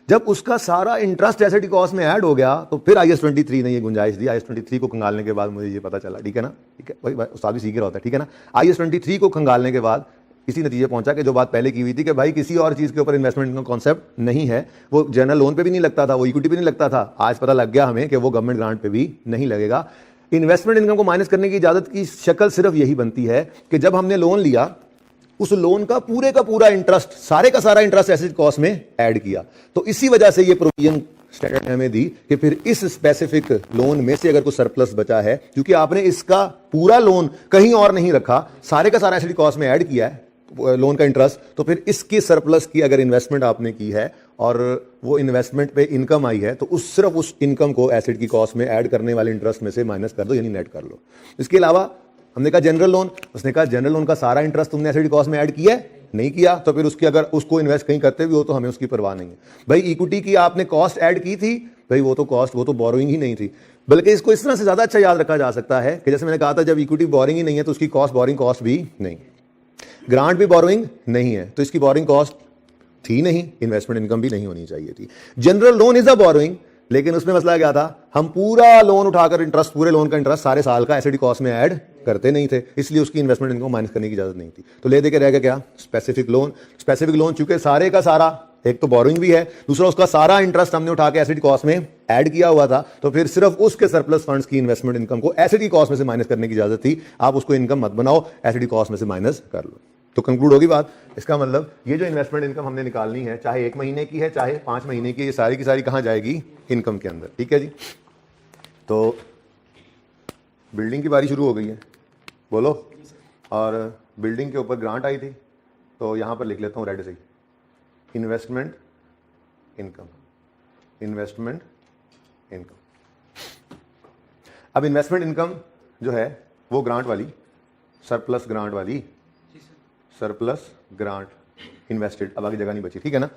Speaker 1: जब उसका सारा इंटरेस्ट एसिडी कॉस्ट में ऐड हो गया तो फिर IAS 23 ने ये गुंजाइश दी। IAS 23 को खंगालने के बाद मुझे ये पता चला, ठीक है ना, ठीक है भाई, उस्ताद भी सीख रहा होता है, ठीक है ना। IAS 23 को खंगालने के बाद इसी नतीजे पहुंचा कि जो बात पहले की हुई थी कि भाई किसी और चीज़ के ऊपर इन्वेस्टमेंट का कॉन्सेप्ट नहीं है, वो जनरल लोन पे भी नहीं लगता था, वो इक्विटी पे नहीं लगता था। आज पता लग गया हमें कि वो गवर्नमेंट ग्रांट पे भी नहीं लगेगा। इन्वेस्टमेंट इनकम को माइनस करने की इजाज़त की शक्ल सिर्फ यही बनती है कि जब हमने लोन लिया, उस लोन का पूरा इंटरेस्ट, सारे का सारा इंटरेस्ट एसिड कॉस्ट में ऐड किया। तो इसी वजह से ये प्रोविजन स्टैंडर्ड ने हमें दी कि फिर इस स्पेसिफिक लोन में से अगर कोई सरप्लस बचा है, क्योंकि आपने इसका पूरा लोन कहीं और नहीं रखा, सारे का सारा एसिड कॉस्ट में ऐड किया है लोन का इंटरेस्ट, तो फिर इसकी सरप्लस की अगर इन्वेस्टमेंट आपने की है और वो इन्वेस्टमेंट पे इनकम आई है, तो सिर्फ उस इनकम को एसिड की कॉस्ट में ऐड करने वाले इंटरेस्ट में से माइनस कर दो, यानी नेट कर लो। इसके अलावा हमने कहा जनरल लोन, उसने कहा जनरल लोन का सारा इंटरेस्ट तुमने एसिड कॉस्ट में ऐड किया है? नहीं किया, तो फिर उसकी अगर उसको इन्वेस्ट कहीं करते भी हो तो हमें उसकी परवाह नहीं है। भाई इक्विटी की आपने कॉस्ट ऐड की थी, भाई वो तो बोरोइंग ही नहीं थी। बल्कि इसको इस तरह से ज्यादा अच्छा याद रखा जा सकता है कि जैसे मैंने कहा था, जब इक्विटी बोरिंग ही नहीं है तो उसकी कॉस्ट बोरिंग कॉस्ट भी नहीं, ग्रांट भी बोरोइंग नहीं है तो इसकी बोरिंग कॉस्ट थी नहीं, इन्वेस्टमेंट इनकम भी नहीं होनी चाहिए थी। General loan is a borrowing, लेकिन उसमें मसला क्या था, हम पूरा लोन उठाकर इंटरेस्ट, पूरे लोन का इंटरेस्ट सारे साल का एसिडी कॉस्ट में ऐड करते नहीं थे, इसलिए उसकी इन्वेस्टमेंट इनकम माइनस करने की इजाजत नहीं थी। तो ले दे के रह गया क्या? स्पेसिफिक लोन चूंकि सारे का सारा, एक तो बोरोइंग भी है, दूसरा उसका सारा इंटरेस्ट हमने उठा के एसिड कॉस्ट में ऐड किया हुआ था, तो फिर सिर्फ उसके सरप्लस फंड्स की इन्वेस्टमेंट इनकम को एसिड कॉस्ट में से माइनस करने की इजाजत थी। आप उसको इनकम मत बनाओ, एसिड कॉस्ट में से माइनस कर लो। तो कंक्लूड होगी बात। इसका मतलब ये जो इन्वेस्टमेंट इनकम हमने निकालनी है, चाहे 1 महीने की है चाहे 5 महीने की, ये सारी की सारी कहां जाएगी? इनकम के अंदर, ठीक है जी। तो बिल्डिंग की बारी शुरू हो गई है, बोलो। और बिल्डिंग के ऊपर ग्रांट आई थी, तो यहां पर लिख लेता हूं रेड से, इन्वेस्टमेंट इनकम, इन्वेस्टमेंट इनकम। अब इन्वेस्टमेंट इनकम जो है वो ग्रांट वाली, सरप्लस ग्रांट वाली, सरप्लस ग्रांट इन्वेस्टेड, अब आगे जगह नहीं बची, ठीक है ना।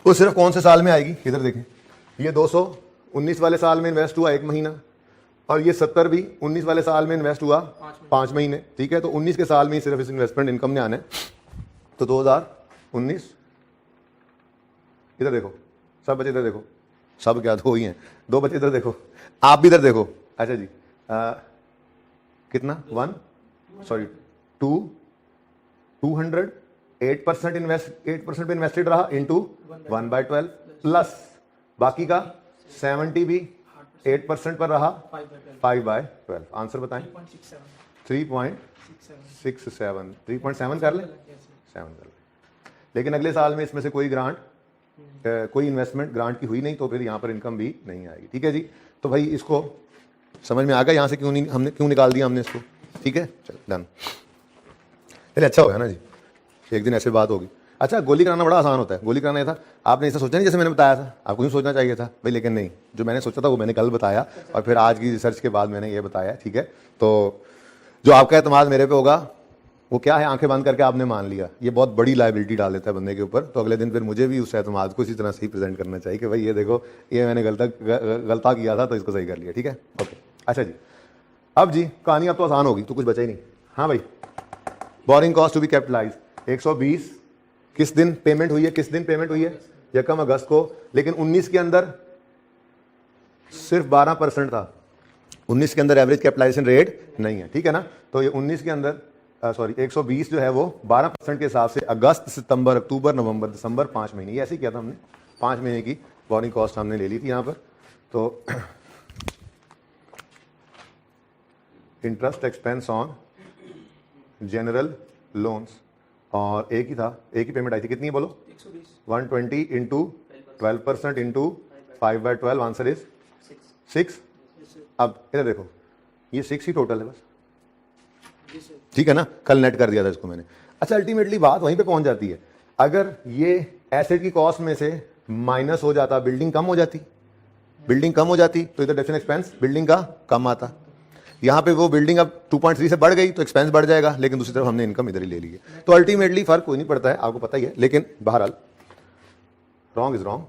Speaker 1: वो सिर्फ कौन से साल में आएगी? इधर देखें, ये 219 वाले साल में इन्वेस्ट हुआ 1 महीना, और ये 70 भी 19 वाले साल में इन्वेस्ट हुआ 5 महीने, ठीक है। तो 19 के साल में ही सिर्फ इस इन्वेस्टमेंट इनकम ने आना है। तो 2019, इधर देखो, सब बच्चे इधर देखो, सब क्या 2 ही हैं, 2 बच्चे इधर देखो, आप भी इधर देखो। अच्छा जी, कितना 200 8% पे इन्वेस्टेड रहा इंटू 1/12 प्लस बाकी का 70 भी 8% पर रहा
Speaker 2: 5/12.
Speaker 1: 5/12। आंसर बताएं।
Speaker 2: 3.67.
Speaker 1: 3.67 3.7 कर लें,
Speaker 2: Yes,
Speaker 1: 7 कर लें। लेकिन अगले साल में इसमें से कोई ग्रांट कोई इन्वेस्टमेंट ग्रांट की हुई नहीं, तो फिर यहाँ पर इनकम भी नहीं आएगी। ठीक है जी, तो भाई इसको समझ में आ गया यहाँ से क्यों नहीं हमने क्यों निकाल दिया हमने इसको। ठीक है, चलो डन। चलिए अच्छा हो गया ना जी, एक दिन ऐसे बात होगी। अच्छा, गोली कराना बड़ा आसान होता है। गोली कराना ये था, आपने ऐसा सोचा नहीं जैसे मैंने बताया था, आपको यूँ सोचना चाहिए था भाई, लेकिन नहीं, जो मैंने सोचा था वो मैंने कल बताया और फिर आज की रिसर्च के बाद मैंने ये बताया। ठीक है, तो जो आपका एतमाद मेरे पे होगा वो क्या है, आंखें बंद करके आपने मान लिया, ये बहुत बड़ी लायबिलिटी डाल देता है बंदे के ऊपर। तो अगले दिन फिर मुझे भी उस एतमाद को इसी तरह से ही प्रेजेंट करना चाहिए कि भाई ये देखो, ये मैंने गलता किया था तो इसको सही कर लिया। ठीक है, ओके। अच्छा जी, अब जी कहानी अब तो आसान होगी, तो कुछ बचा ही नहीं। हाँ भाई, borrowing cost to be capitalise 120 किस दिन पेमेंट हुई है, किस दिन पेमेंट हुई है, 1 अगस्त को। लेकिन 19 के अंदर सिर्फ 12% था, 19 के अंदर एवरेज कैपिटलाइजेशन रेट नहीं है। ठीक है ना, तो ये 19 के अंदर 120 जो है वो 12% के हिसाब से अगस्त, सितंबर, अक्टूबर, नवंबर, दिसंबर 5 महीने, ये ऐसे ही किया था हमने। 5 महीने की बोरिंग कॉस्ट हमने ले ली थी यहाँ पर। तो interest expense on general loans, और एक ही था, एक ही पेमेंट आई थी, कितनी है बोलो,
Speaker 2: 120.
Speaker 1: 120 into 12% into 5/12, answer is 6।
Speaker 2: Yes, sir.
Speaker 1: अब इधर देखो, ये 6 ही टोटल है बस।
Speaker 2: Yes, sir.
Speaker 1: ठीक है ना, कल नेट कर दिया था इसको मैंने। अच्छा, अल्टीमेटली बात वहीं पे पहुंच जाती है, अगर ये एसेट की कॉस्ट में से माइनस हो जाता, बिल्डिंग कम हो जाती, बिल्डिंग कम हो जाती तो इधर डेफिनेट एक्सपेंस बिल्डिंग का कम आता। यहाँ पे वो बिल्डिंग अब 2.3 से बढ़ गई तो एक्सपेंस बढ़ जाएगा, लेकिन दूसरी तरफ हमने इनकम इधर ही ले ली है। तो अल्टीमेटली फर्क कोई नहीं पड़ता है, आपको पता ही है। लेकिन बहरहाल रॉन्ग इज रॉन्ग।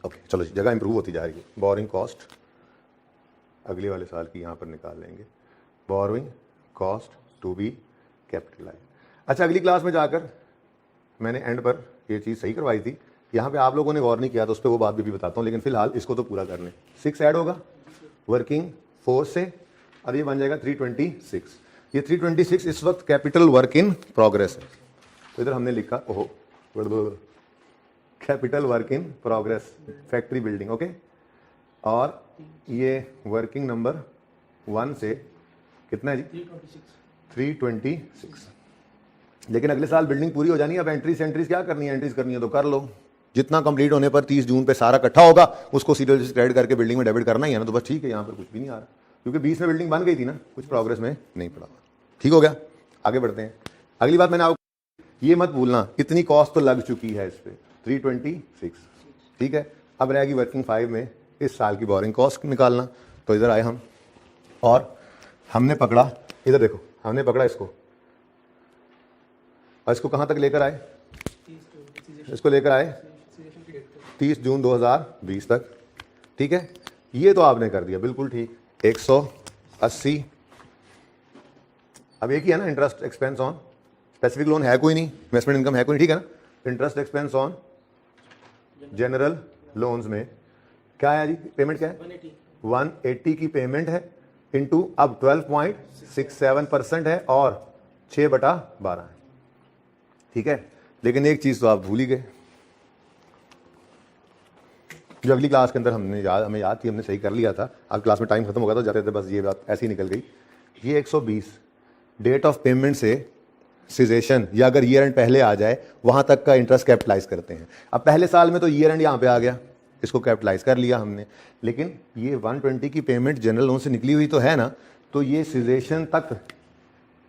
Speaker 1: ओके, चलो जी, जगह इंप्रूव होती जा रही है। बोरिंग कॉस्ट अगले वाले साल की यहाँ पर निकाल लेंगे, borrowing cost to be capitalise. अच्छा, अगली क्लास में जाकर मैंने एंड पर ये चीज़ सही करवाई थी, यहाँ पे आप लोगों ने गौर नहीं किया, तो उस पर वो बात भी बताता हूँ। लेकिन फिलहाल इसको तो पूरा कर लें। 6 ऐड होगा वर्किंग फोर्स से, और ये बन जाएगा 326। ये 326 इस वक्त कैपिटल वर्क इन प्रोग्रेस है। तो इधर हमने लिखा, ओहो, capital work in progress factory building. Okay, और ये वर्किंग नंबर 1 से कितना है जी,
Speaker 2: 326.
Speaker 1: 326। लेकिन अगले साल बिल्डिंग पूरी हो जानी है। अब एंट्रीज क्या करनी है, एंट्रीज करनी है तो कर लो। जितना कंप्लीट होने पर 30 जून पे सारा इकट्ठा होगा, उसको सीरियल क्रेडिट करके बिल्डिंग में डेबिट करना ही है ना। तो बस ठीक है, यहाँ पर कुछ भी नहीं आ रहा, क्योंकि 20 में बिल्डिंग बन गई थी ना, कुछ प्रोग्रेस में नहीं पड़ा। ठीक हो गया, आगे बढ़ते हैं। अगली बात मैंने आपको ये मत भूलना, इतनी कॉस्ट तो लग चुकी है इस पर, 326। ठीक है, अब रहेगी वर्किंग 5 में इस साल की बोरिंग कॉस्ट निकालना। तो इधर आए हम और हमने पकड़ा, इधर देखो, हमने पकड़ा इसको, और इसको कहाँ तक लेकर आए,
Speaker 2: 30
Speaker 1: इसको लेकर आए 30 जून 2020 तक। ठीक है, ये तो आपने कर दिया बिल्कुल ठीक, 180। अब एक ही है ना, interest expense on specific loan है कोई नहीं, इन्वेस्टमेंट इनकम है कोई नहीं। ठीक है ना, interest expense on general loans में क्या है जी, पेमेंट क्या है,
Speaker 2: 180.
Speaker 1: 180 की पेमेंट है, इंटू अब 12.67% है और 6/12 है। ठीक है, लेकिन एक चीज तो आप भूल ही गए, जो अगली क्लास के अंदर हमें याद थी, हमने सही कर लिया था। आज क्लास में टाइम खत्म हो गया तो जाते थे, बस ये बात ऐसी ही निकल गई। ये 120 डेट ऑफ पेमेंट से सिजेशन, या अगर ईयर एंड पहले आ जाए, वहां तक का इंटरेस्ट कैपिटलाइज करते हैं। अब पहले साल में तो ईयर एंड यहाँ पे आ गया, इसको कैपिटलाइज कर लिया हमने। लेकिन ये 120 की पेमेंट जनरल लोन से निकली हुई तो है ना, तो ये सिजेशन तक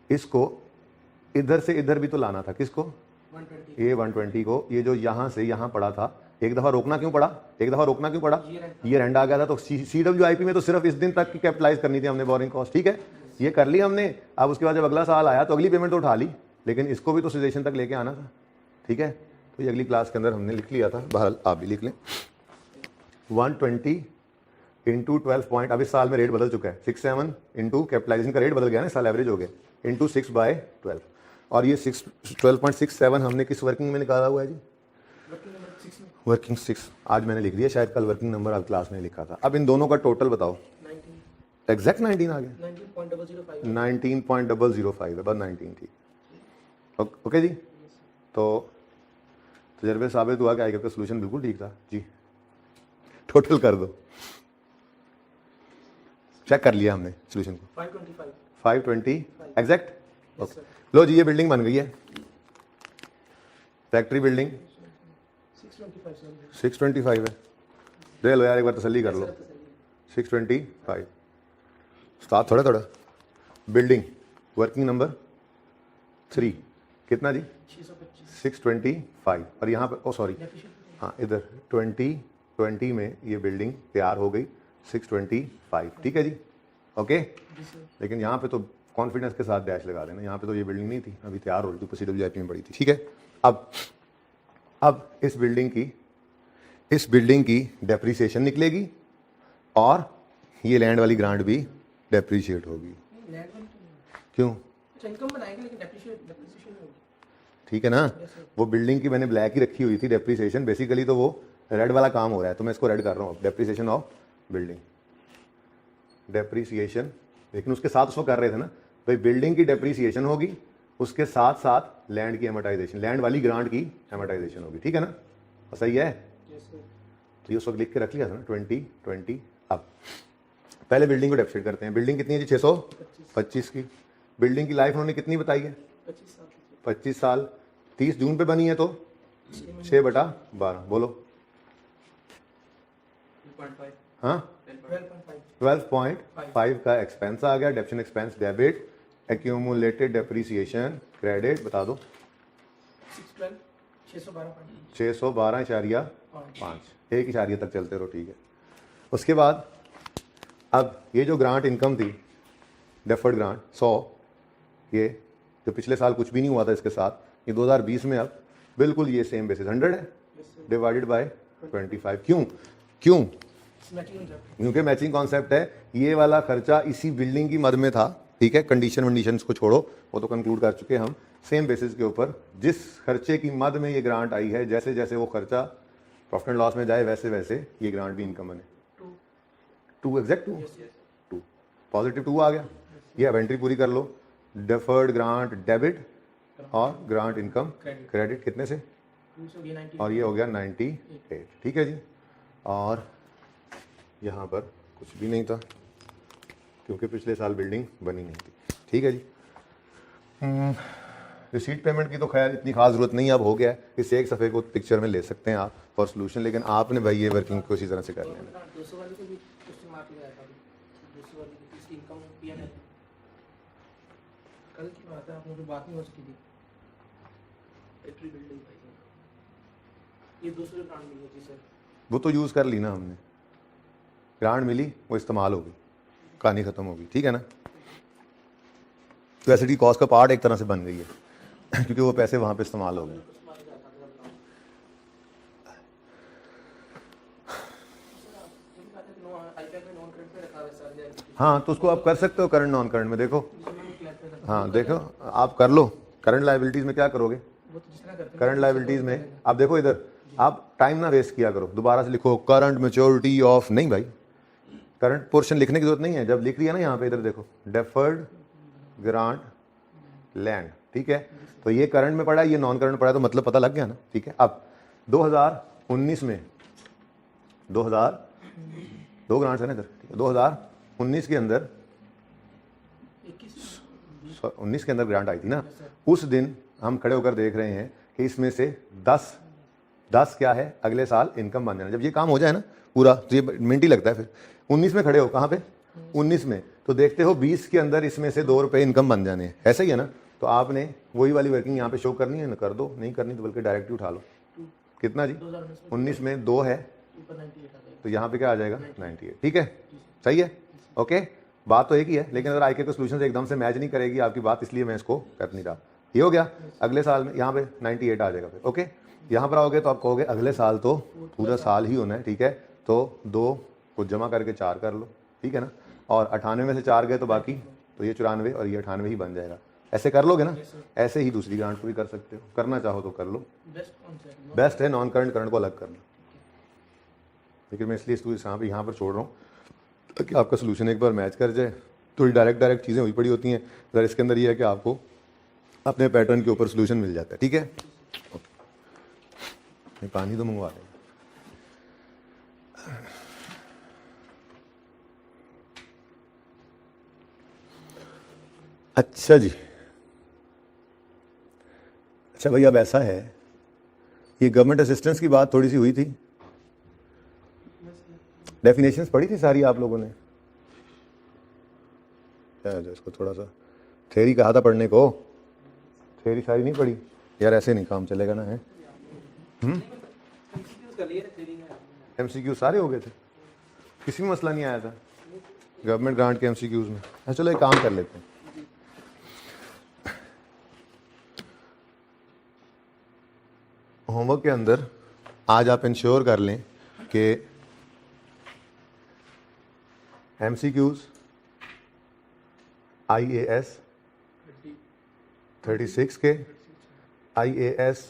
Speaker 1: इसको इधर से इधर भी तो लाना था। किसको,
Speaker 2: 120.
Speaker 1: ये 120 को, ये जो यहाँ से यहाँ पड़ा था, एक दफा रोकना क्यों पड़ा, एक दफा रोकना क्यों पड़ा, ईयर एंड आ गया था। तो CWIP में तो सिर्फ इस दिन तक की कैपिटलाइज करनी थी हमने बोरिंग कॉस्ट। ठीक है, ये कर ली हमने। अब उसके बाद जब अगला साल आया तो अगली पेमेंट तो उठा ली, लेकिन इसको भी तो सिजेशन तक लेके आना था। ठीक है, तो ये अगली क्लास के अंदर हमने लिख लिया था, बहरहाल आप भी लिख लें। 120 इंटू 12 पॉइंट, अब इस साल में रेट बदल चुका है, 67 इंटू कैपिटलाइजेशन का रेट बदल गया ना, इस साल एवरेज हो गया, इंटू 6/12। और ये 12.67 हमने किस वर्किंग में निकाला हुआ है जी,
Speaker 2: Working number 6 में
Speaker 1: वर्किंग 6। आज मैंने लिख दिया, शायद कल वर्किंग नंबर आप क्लास में लिखा था। अब इन दोनों का टोटल बताओ,
Speaker 2: 19.
Speaker 1: एग्जैक्ट 19 आ गया,
Speaker 2: 19.005.
Speaker 1: 19.005 है, बस 19 ठीक। ओके जी, तो तजर्बे साबित हुआ कि आई का सोल्यूशन बिल्कुल ठीक था जी। टोटल कर दो, चेक कर लिया हमने सोल्यूशन को।
Speaker 2: 525
Speaker 1: 520 एग्जैक्ट।
Speaker 2: यस सर
Speaker 1: लो जी, ये बिल्डिंग बन गई है, फैक्ट्री बिल्डिंग
Speaker 2: 625 सर
Speaker 1: 625 है। दे लो यार, एक बार तसल्ली कर लो।
Speaker 2: सर तसल्ली
Speaker 1: 625 स्टार्ट थोड़ा थोड़ा। बिल्डिंग वर्किंग नंबर 3 कितना जी?
Speaker 2: 625
Speaker 1: 625। और यहाँ पर ओ सॉरी, हाँ इधर 2020 में ये बिल्डिंग तैयार हो गई 625, ठीक है जी, ओके।
Speaker 2: जी सर
Speaker 1: लेकिन यहाँ पे तो कॉन्फिडेंस के साथ डैश लगा देना, यहाँ पे तो ये बिल्डिंग नहीं थी, अभी तैयार हो रही थी, ऊपर CWIP में पड़ी थी, ठीक है। अब इस बिल्डिंग की डेप्रीसिएशन निकलेगी और ये लैंड वाली ग्रांट भी डेप्रीशिएट होगी।
Speaker 2: लैंड वाली तो नहीं।
Speaker 1: क्यों?
Speaker 2: अच्छा इनकम बनाएंगे लेकिन डेप्रिसिएशन होगी।
Speaker 1: ठीक है ना।
Speaker 2: यस सर
Speaker 1: वो बिल्डिंग की मैंने ब्लैक ही रखी हुई थी डेप्रीसिएशन, बेसिकली तो वो रेड वाला काम हो रहा है, तो मैं इसको रेड कर रहा हूँ। Depreciation of building, depreciation. लेकिन उसके साथ उसको कर रहे थे ना भाई, बिल्डिंग की डेप्रीसिएशन होगी, उसके साथ साथ लैंड की एमोटाइजेशन, लैंड वाली ग्रांट की एमोटाइजेशन होगी, ठीक है ना। और सही है,
Speaker 2: यस सर
Speaker 1: तो ये उस वक्त लिख के रख लिया था ना 2020। अब पहले बिल्डिंग को डेप्रिसिएट करते हैं। बिल्डिंग कितनी है जी? 625 की। बिल्डिंग की लाइफ उन्होंने कितनी बताई है?
Speaker 2: 25 साल
Speaker 1: 25 साल। 30 जून पे बनी है तो 6/12 बोलो।
Speaker 2: 2.5
Speaker 1: हाँ
Speaker 2: 12.5
Speaker 1: 12.5 का एक्सपेंस आ गया, डेप्शन expense debit, accumulated depreciation credit, बता दो
Speaker 2: 612 612
Speaker 1: 612.5, एक इशारिया तक चलते रहो, ठीक है। उसके बाद अब ये जो ग्रांट इनकम थी, डेफर्ड ग्रांट 100, ये जो पिछले साल कुछ भी नहीं हुआ था इसके साथ, ये 2020 में अब बिल्कुल ये सेम बेसिस 100 है डिवाइडेड बाय 25। क्यों? क्योंकि मैचिंग कॉन्सेप्ट है। ये वाला खर्चा इसी बिल्डिंग की मद में था, ठीक है। कंडीशंस को छोड़ो, वो तो कंक्लूड कर चुके हम। सेम बेसिस के ऊपर जिस खर्चे की मद में ये ग्रांट आई है, जैसे जैसे वो खर्चा प्रॉफिट एंड लॉस में जाए वैसे वैसे ये ग्रांट भी इनकम बने। 2 एग्जैक्ट 2 पॉजिटिव 2 आ गया। ये अब एंट्री पूरी कर लो। डेफर्ड ग्रांट डेबिट और ग्रांट इनकम क्रेडिट कितने से? और ये हो गया 98, ठीक है जी। और यहाँ पर कुछ भी नहीं था क्योंकि पिछले साल बिल्डिंग बनी नहीं थी, ठीक है जी। रिसीट पेमेंट की तो खैर इतनी खास जरूरत नहीं, अब हो गया है। इस एक सफ़े को पिक्चर में ले सकते हैं आप फॉर सोल्यूशन, लेकिन आपने भाई ये वर्किंग को इसी तरह से कर लेना।
Speaker 2: 200 वाली को भी क्वेश्चन मार्क लगाया था 200 वाली की इसकी इनकम पीएनएल कल की बात है, आप मुझे बात नहीं हो सकी थी। फैक्ट्री बिल्डिंग ये 200 ग्रांट मिली थी सर,
Speaker 1: वो तो यूज़ कर ली ना हमने, ग्रांट मिली, वो इस्तेमाल हो गई, कहानी ख़त्म हो गई, ठीक है ना। तो एसिडी कॉस्ट का पार्ट एक तरह से बन गई है क्योंकि वो पैसे वहाँ पे इस्तेमाल हो गए। हाँ, तो उसको आप कर सकते हो करंट नॉन करंट में। देखो, हाँ देखो, आप कर लो। करंट लायबिलिटीज़ में क्या करोगे? करंट लायबिलिटीज़ में आप देखो, इधर आप टाइम ना वेस्ट किया करो, दोबारा से लिखो करंट मैच्योरिटी ऑफ, नहीं भाई, करंट पोर्शन लिखने की जरूरत नहीं है। जब लिख लिया ना यहाँ पे, इधर देखो डेफर्ड ग्रांट लैंड, ठीक है। तो ये करंट में पड़ा है, ये नॉन करंट में पड़ा है, तो मतलब पता लग गया ना, ठीक है। अब 2019 में 2 ग्रांट्स है ना इधर, 2019 के अंदर 19 के अंदर ग्रांट आई थी ना, उस दिन हम खड़े होकर देख रहे हैं कि इसमें से 10 क्या है, अगले साल इनकम बन जाना। जब ये काम हो जाए ना पूरा, तो ये मिनट ही लगता है। फिर 19 में खड़े हो, कहाँ पे? 19 में, तो देखते हो 20 के अंदर इसमें से 2 रुपये इनकम बन जाने, ऐसा ही है ना। तो आपने वही वाली वर्किंग यहाँ पे शो करनी है ना, कर दो, नहीं करनी तो बल्कि डायरेक्ट ही उठा लो। कितना जी? 19 में 2 है, तो यहाँ पे क्या आ जाएगा? 98, ठीक है, सही है, ओके। बात तो एक ही है, लेकिन अगर आईके को सोल्यूशन एकदम से मैच नहीं करेगी आपकी बात, इसलिए मैं इसको कर नहीं रहा। ये हो गया, अगले साल में यहाँ पे 98 आ जाएगा फिर, ओके। यहाँ पर आओगे तो आप कहोगे अगले साल तो पूरा साल ही होना है, ठीक है। तो 2 को जमा करके 4 कर लो, ठीक है ना। और 98 में से 4 गए तो बाकी, तो ये 94 और ये 98 ही बन जाएगा। ऐसे कर लोगे ना, ऐसे ही दूसरी ग्रांट भी कर सकते हो, करना चाहो तो कर लो। बेस्ट है नॉन करंट, करंट को अलग कर लो। लेकिन मैं इसलिए इसको यहाँ पर छोड़ रहा हूँ ताकि आपका सोल्यूशन एक बार मैच कर जाए। थोड़ी डायरेक्ट चीज़ें हुई पड़ी होती हैं, अगर इसके अंदर ये है कि आपको अपने पैटर्न के ऊपर सोल्यूशन मिल जाता है, ठीक है। पानी तो मंगवा दें। अच्छा जी, अच्छा भाई अब ऐसा है, ये गवर्नमेंट असिस्टेंस की बात थोड़ी सी हुई थी, डेफिनेशंस पढ़ी थी सारी आप लोगों ने? क्या है इसको थोड़ा सा थ्योरी कहा था पढ़ने को, थ्योरी सारी नहीं पढ़ी यार, ऐसे नहीं काम चलेगा ना है। एमसीक्यू सारे हो गए थे, किसी में मसला नहीं आया था गवर्नमेंट ग्रांट के एमसीक्यूज में। अच्छा चलो एक काम कर लेते हैं, होमवर्क के अंदर आज आप इंश्योर कर लें कि एमसीक्यूज IAS 36 के, IAS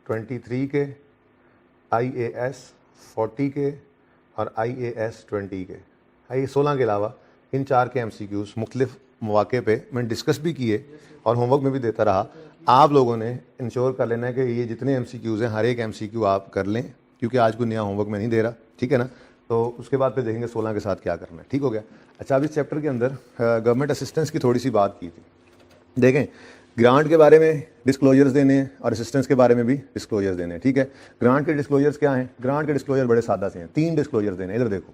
Speaker 1: 23 के, IAS 40 के और IAS 20 के, IAS 16 के अलावा इन 4 के एमसीक्यूज मुख्तलिफ मौके पे मैंने डिस्कस भी किए और होमवर्क में भी देता रहा। आप लोगों ने इंश्योर कर लेना है कि ये जितने एमसीक्यूज हैं हर एक एमसीक्यू आप कर लें, क्योंकि आज कोई नया होमवर्क मैं नहीं दे रहा, ठीक है ना। तो उसके बाद फिर देखेंगे 16 के साथ क्या करना है, ठीक हो गया। अच्छा अब इस चैप्टर के अंदर गवर्नमेंट असिस्टेंस की थोड़ी सी बात की थी। देखें ग्रांट के बारे में डिस्क्लोजर्स देने हैं और असिस्टेंस के बारे में भी डिस्क्लोजर्स देने हैं, ठीक है। ग्रांट के डिस्क्लोजर्स क्या हैं? ग्रांट के डिस्क्लोजर बड़े सादा से हैं, 3 डिस्क्लोजर्स देने हैं। इधर देखो,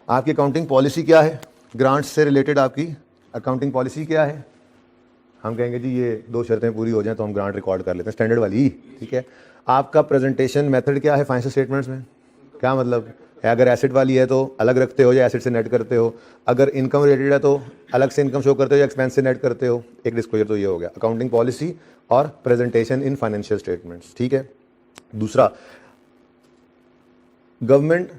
Speaker 1: आपकी अकाउंटिंग पॉलिसी क्या है, ग्रांट्स से रिलेटेड आपकी अकाउंटिंग पॉलिसी क्या है। हम कहेंगे जी ये 2 शर्तें पूरी हो जाएं तो हम ग्रांट रिकॉर्ड कर लेते हैं, स्टैंडर्ड वाली, ठीक है। आपका प्रेजेंटेशन मेथड क्या है फाइनेंशियल स्टेटमेंट्स में, क्या मतलब है, अगर एसेट वाली है तो अलग रखते हो या एसेट से नेट करते हो, अगर इनकम रिलेटेड है तो अलग से इनकम शो करते हो या एक्सपेंस से नेट करते हो। एक डिस्क्लोजर तो ये हो गया, अकाउंटिंग पॉलिसी और प्रेजेंटेशन इन फाइनेंशियल स्टेटमेंट्स, ठीक है। दूसरा, गवर्नमेंट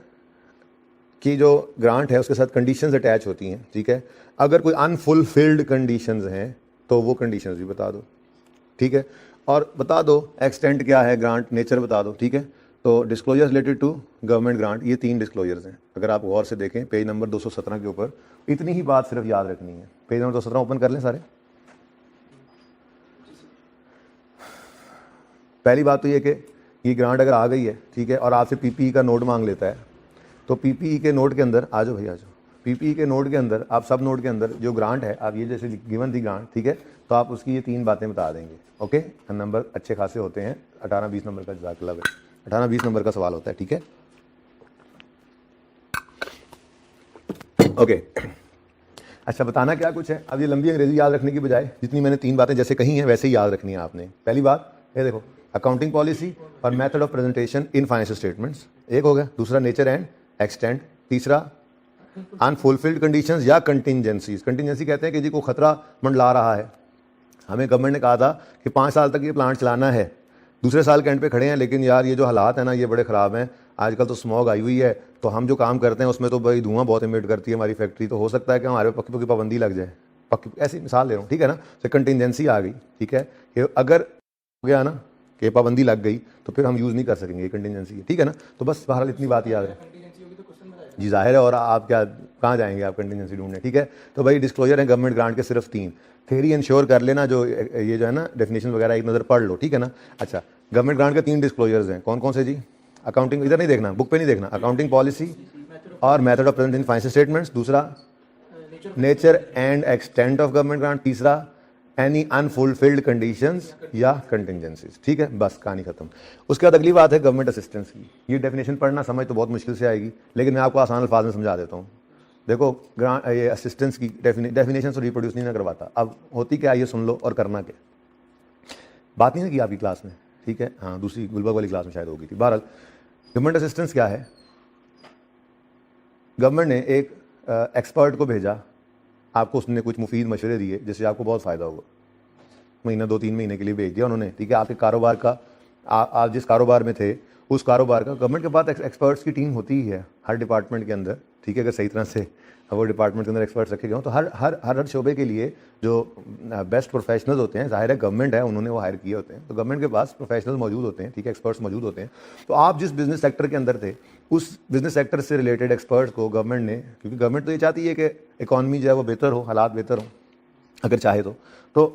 Speaker 1: की जो ग्रांट है उसके साथ कंडीशंस अटैच होती हैं, ठीक है। अगर कोई अनफुलफिल्ड कंडीशंस हैं तो वो कंडीशंस भी बता दो, ठीक है। और बता दो एक्सटेंट क्या है, ग्रांट नेचर बता दो, ठीक है। तो disclosure related to government grant, ये 3 डिस्क्लोजर्स हैं। अगर आप गौर से देखें पेज नंबर 217 के ऊपर, इतनी ही बात सिर्फ याद रखनी है। पेज नंबर 217 ओपन कर लें सारे। पहली बात तो ये कि ये ग्रांट अगर आ गई है, ठीक है, और आपसे पीपीई का नोट मांग लेता है, तो पीपीई के नोट के अंदर आ जाओ भाई आ जाओ, पीपीई के नोट के अंदर आप सब नोट के अंदर जो ग्रांट है, आप ये जैसे गिवन थी ग्रांट, ठीक है, तो आप उसकी ये 3 बातें बता देंगे, ओके। नंबर अच्छे खासे होते हैं, 18-20 नंबर का जज़ाकल्लाह भाई, 18-20 नंबर का सवाल होता है, ठीक है, ओके। अच्छा बताना क्या कुछ है, अब ये लंबी अंग्रेजी याद रखने की बजाय जितनी मैंने 3 बातें जैसे कही हैं वैसे ही याद रखनी है आपने। पहली बात ये देखो, अकाउंटिंग पॉलिसी और method of presentation in financial statements, एक हो गया। दूसरा नेचर एंड एक्सटेंट। तीसरा अनफुलफिल्ड कंडीशंस या कंटिंजेंसीज। कंटिंजेंसी कहते हैं कि जी को खतरा मंडला रहा है, हमें गवर्नमेंट ने कहा था कि 5 साल तक ये प्लांट चलाना है, दूसरे साल के एंड पे खड़े हैं, लेकिन यार ये जो हालात है ना ये बड़े ख़राब हैं, आजकल तो स्मॉग आई हुई है, तो हम जो काम करते हैं उसमें तो भाई धुआं बहुत इमिट करती है हमारी फैक्ट्री, तो हो सकता है कि हमारे पक्की पक्की पाबंदी लग जाए, पक्की ऐसी मिसाल ले रहा हूँ, ठीक है ना। तो कंटिंजेंसी आ गई, ठीक है, कि अगर हो गया ना कि पाबंदी लग गई तो फिर हम यूज़ नहीं कर सकेंगे, कंटिंजेंसी है, ठीक है ना। तो बस बहरहाल इतनी बात याद है जी, जाहिर है, और आप क्या कहाँ जाएंगे आप कंटिंजेंसी ढूंढने, ठीक है। तो भाई डिस्क्लोजर है गवर्नमेंट ग्रांट के सिर्फ 3। थ्योरी इंश्योर कर लेना, जो ये जो है ना डेफिनेशन वगैरह एक नज़र पढ़ लो, ठीक है ना। अच्छा गवर्नमेंट ग्रांट के 3 डिस्क्लोजर्स हैं, कौन कौन से जी? अकाउंटिंग, इधर नहीं देखना, बुक पे नहीं देखना, अकाउंटिंग पॉलिसी और method of presentation financial statements. दूसरा nature and extent of government grant. तीसरा एनी अनफुलफिल्ड कंडीशंस या कंटिंजेंसीज, ठीक है, बस कहानी खत्म। उसके बाद अगली बात है गवर्नमेंट असिस्टेंस की। ये डेफिनेशन पढ़ना समझ तो बहुत मुश्किल से आएगी, लेकिन मैं आपको आसान अल्फाज में समझा देता हूँ। देखो ग्रांट ये असिस्टेंस की डेफिनेशन तो रिप्रोड्यूस नहीं ना करवाता, अब होती क्या ये सुन लो और करना क्या। बात नहीं है कि आपकी क्लास में, ठीक है, हाँ दूसरी गुलबर्ग वाली क्लास में शायद होगी थी। बहरहाल गवर्नमेंट असिस्टेंस क्या है, गवर्नमेंट ने एक एक्सपर्ट को भेजा, आपको उसने कुछ मुफीद मशवरे दिए जिससे आपको बहुत फ़ायदा होगा, महीना 2-3 महीने के लिए भेज दिया उन्होंने, ठीक है। आपके कारोबार का आप जिस कारोबार में थे उस कारोबार का गवर्नमेंट के पास एक्सपर्ट्स की टीम होती ही है हर डिपार्टमेंट के अंदर, ठीक है। अगर सही तरह से वो डिपार्टमेंट के अंदर एक्सपर्ट्स रखे गए हों तो हर शोबे के लिए जो बेस्ट प्रोफेशनल्स होते हैं, जाहिर है गवर्नमेंट है उन्होंने वो हायर किए होते हैं, तो गवर्नमेंट के पास प्रोफेशनल्स मौजूद होते हैं, ठीक है, एक्सपर्ट्स मौजूद होते हैं। तो आप जिस बिजनेस सेक्टर के अंदर थे उस बिजनेस सेक्टर से रिलेटेड एक्सपर्ट्स को गवर्नमेंट ने, क्योंकि गवर्नमेंट तो ये चाहती है कि इकॉनमी जो है वो बेहतर हो, हालात बेहतर हो अगर चाहे तो